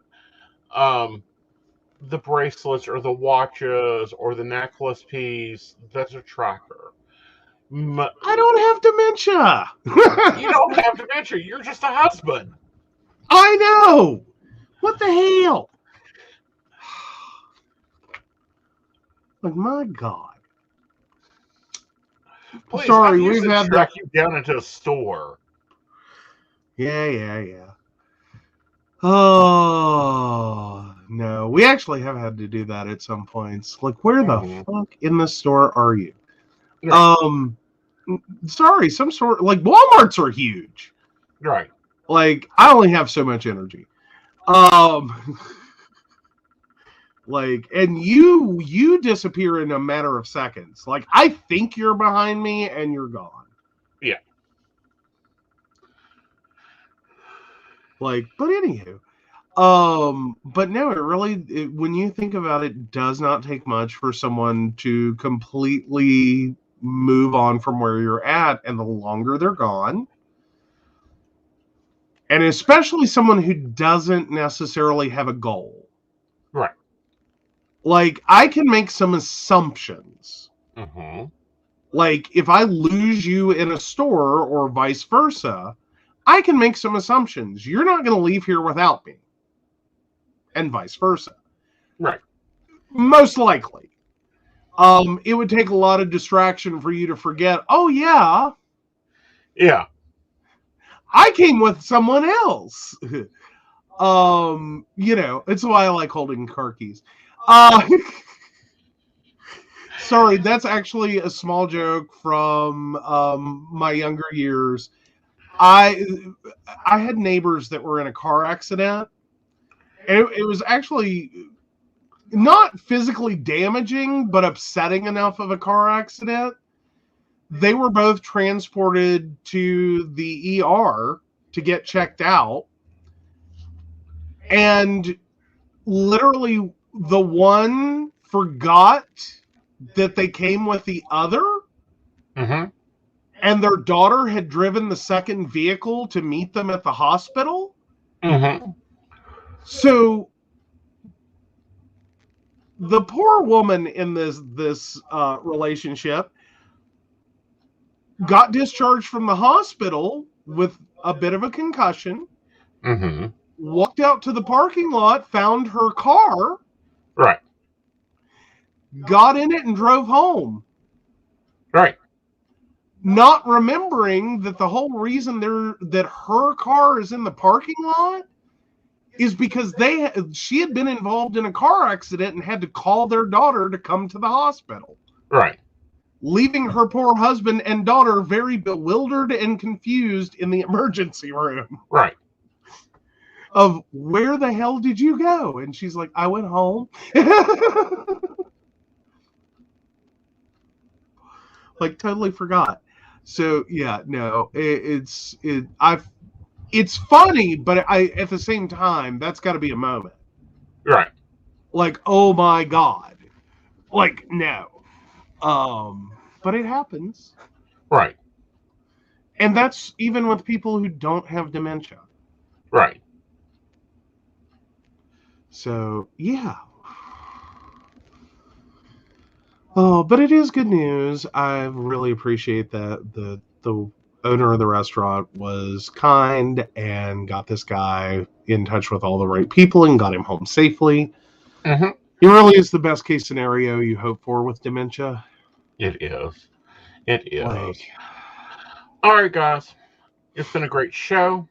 the bracelets or the watches or the necklace piece, that's a tracker. I don't have dementia. You don't have dementia. You're just a husband. I know. What the hell? Like, my God. Please, sorry, we've had to track you down into a store. Yeah. Oh, no. We actually have had to do that at some points. Like, where the fuck in the store are you? Right. Sorry, some sort, like, Walmarts are huge. Right. Like, I only have so much energy. Like, and you disappear in a matter of seconds. Like, I think you're behind me and you're gone. Yeah. Like, but anywho. But no, it really, when you think about it, it does not take much for someone to completely move on from where you're at, and the longer they're gone, and especially someone who doesn't necessarily have a goal. Right. Like, I can make some assumptions. Like, if I lose you in a store or vice versa, I can make some assumptions. You're not going to leave here without me. And vice versa. Right. Most likely. It would take a lot of distraction for you to forget, oh, yeah. Yeah. I came with someone else. It's why I like holding car keys. Sorry, that's actually a small joke from my younger years. I had neighbors that were in a car accident, and it was actually not physically damaging, but upsetting enough of a car accident. They were both transported to the ER to get checked out. And literally, the one forgot that they came with the other. Mm-hmm. And their daughter had driven the second vehicle to meet them at the hospital. Mm-hmm. So the poor woman in this relationship got discharged from the hospital with a bit of a concussion. Mm-hmm. Walked out to the parking lot, found her car, right, got in it, and drove home. Right. Not remembering that the whole reason that her car is in the parking lot is because she had been involved in a car accident and had to call their daughter to come to the hospital. Right. Leaving her poor husband and daughter very bewildered and confused in the emergency room. Right. Of where the hell did you go? And she's like, I went home. Like totally forgot. So yeah, no, it's funny, but at the same time, that's got to be a moment. Right. Like, oh my God. Like, no. But it happens. Right. And that's even with people who don't have dementia. Right. So, yeah. Oh, but it is good news. I really appreciate that the owner of the restaurant was kind and got this guy in touch with all the right people and got him home safely. Mm-hmm. It really is the best case scenario you hope for with dementia. It is. It is. Like, all right, guys. It's been a great show.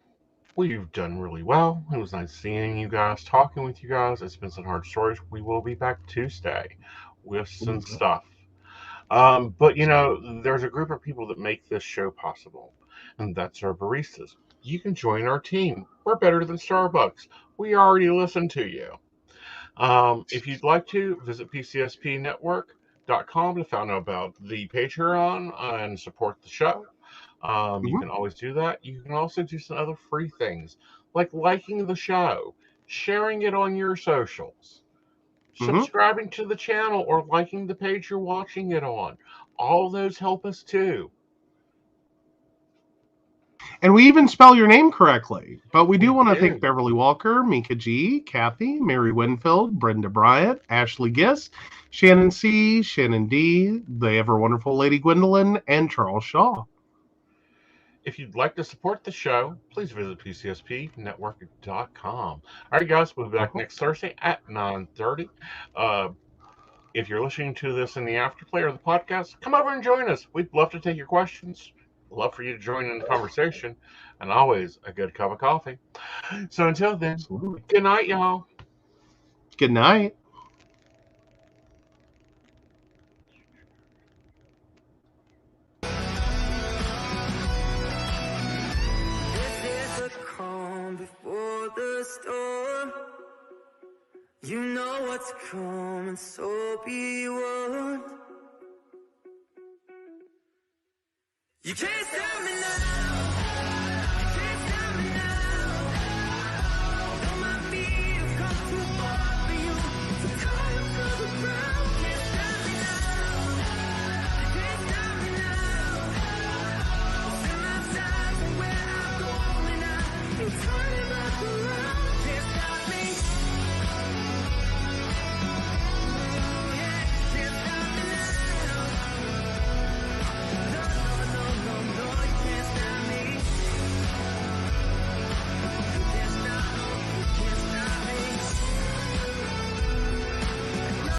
We've done really well. It was nice seeing you guys, talking with you guys. It's been some hard stories. We will be back Tuesday with some stuff. But, there's a group of people that make this show possible, and that's our baristas. You can join our team. We're better than Starbucks. We already listen to you. If you'd like to, visit pcspnetwork.com to find out about the Patreon and support the show. You can always do that. You can also do some other free things, like liking the show, sharing it on your socials, subscribing to the channel, or liking the page you're watching it on. All those help us too. And we even spell your name correctly. But we do want to thank Beverly Walker, Mika G, Kathy, Mary Winfield, Brenda Bryant, Ashley Giss, Shannon C, Shannon D, the ever wonderful Lady Gwendolyn, and Charles Shaw. If you'd like to support the show, please visit pcspnetwork.com. All right, guys, we'll be back next Thursday at 9:30. If you're listening to this in the afterplay or the podcast, come over and join us. We'd love to take your questions. Love for you to join in the conversation. And always a good cup of coffee. So until then, good night, y'all. Good night. Before the storm, you know what's coming, so be warned. You can't stop me now.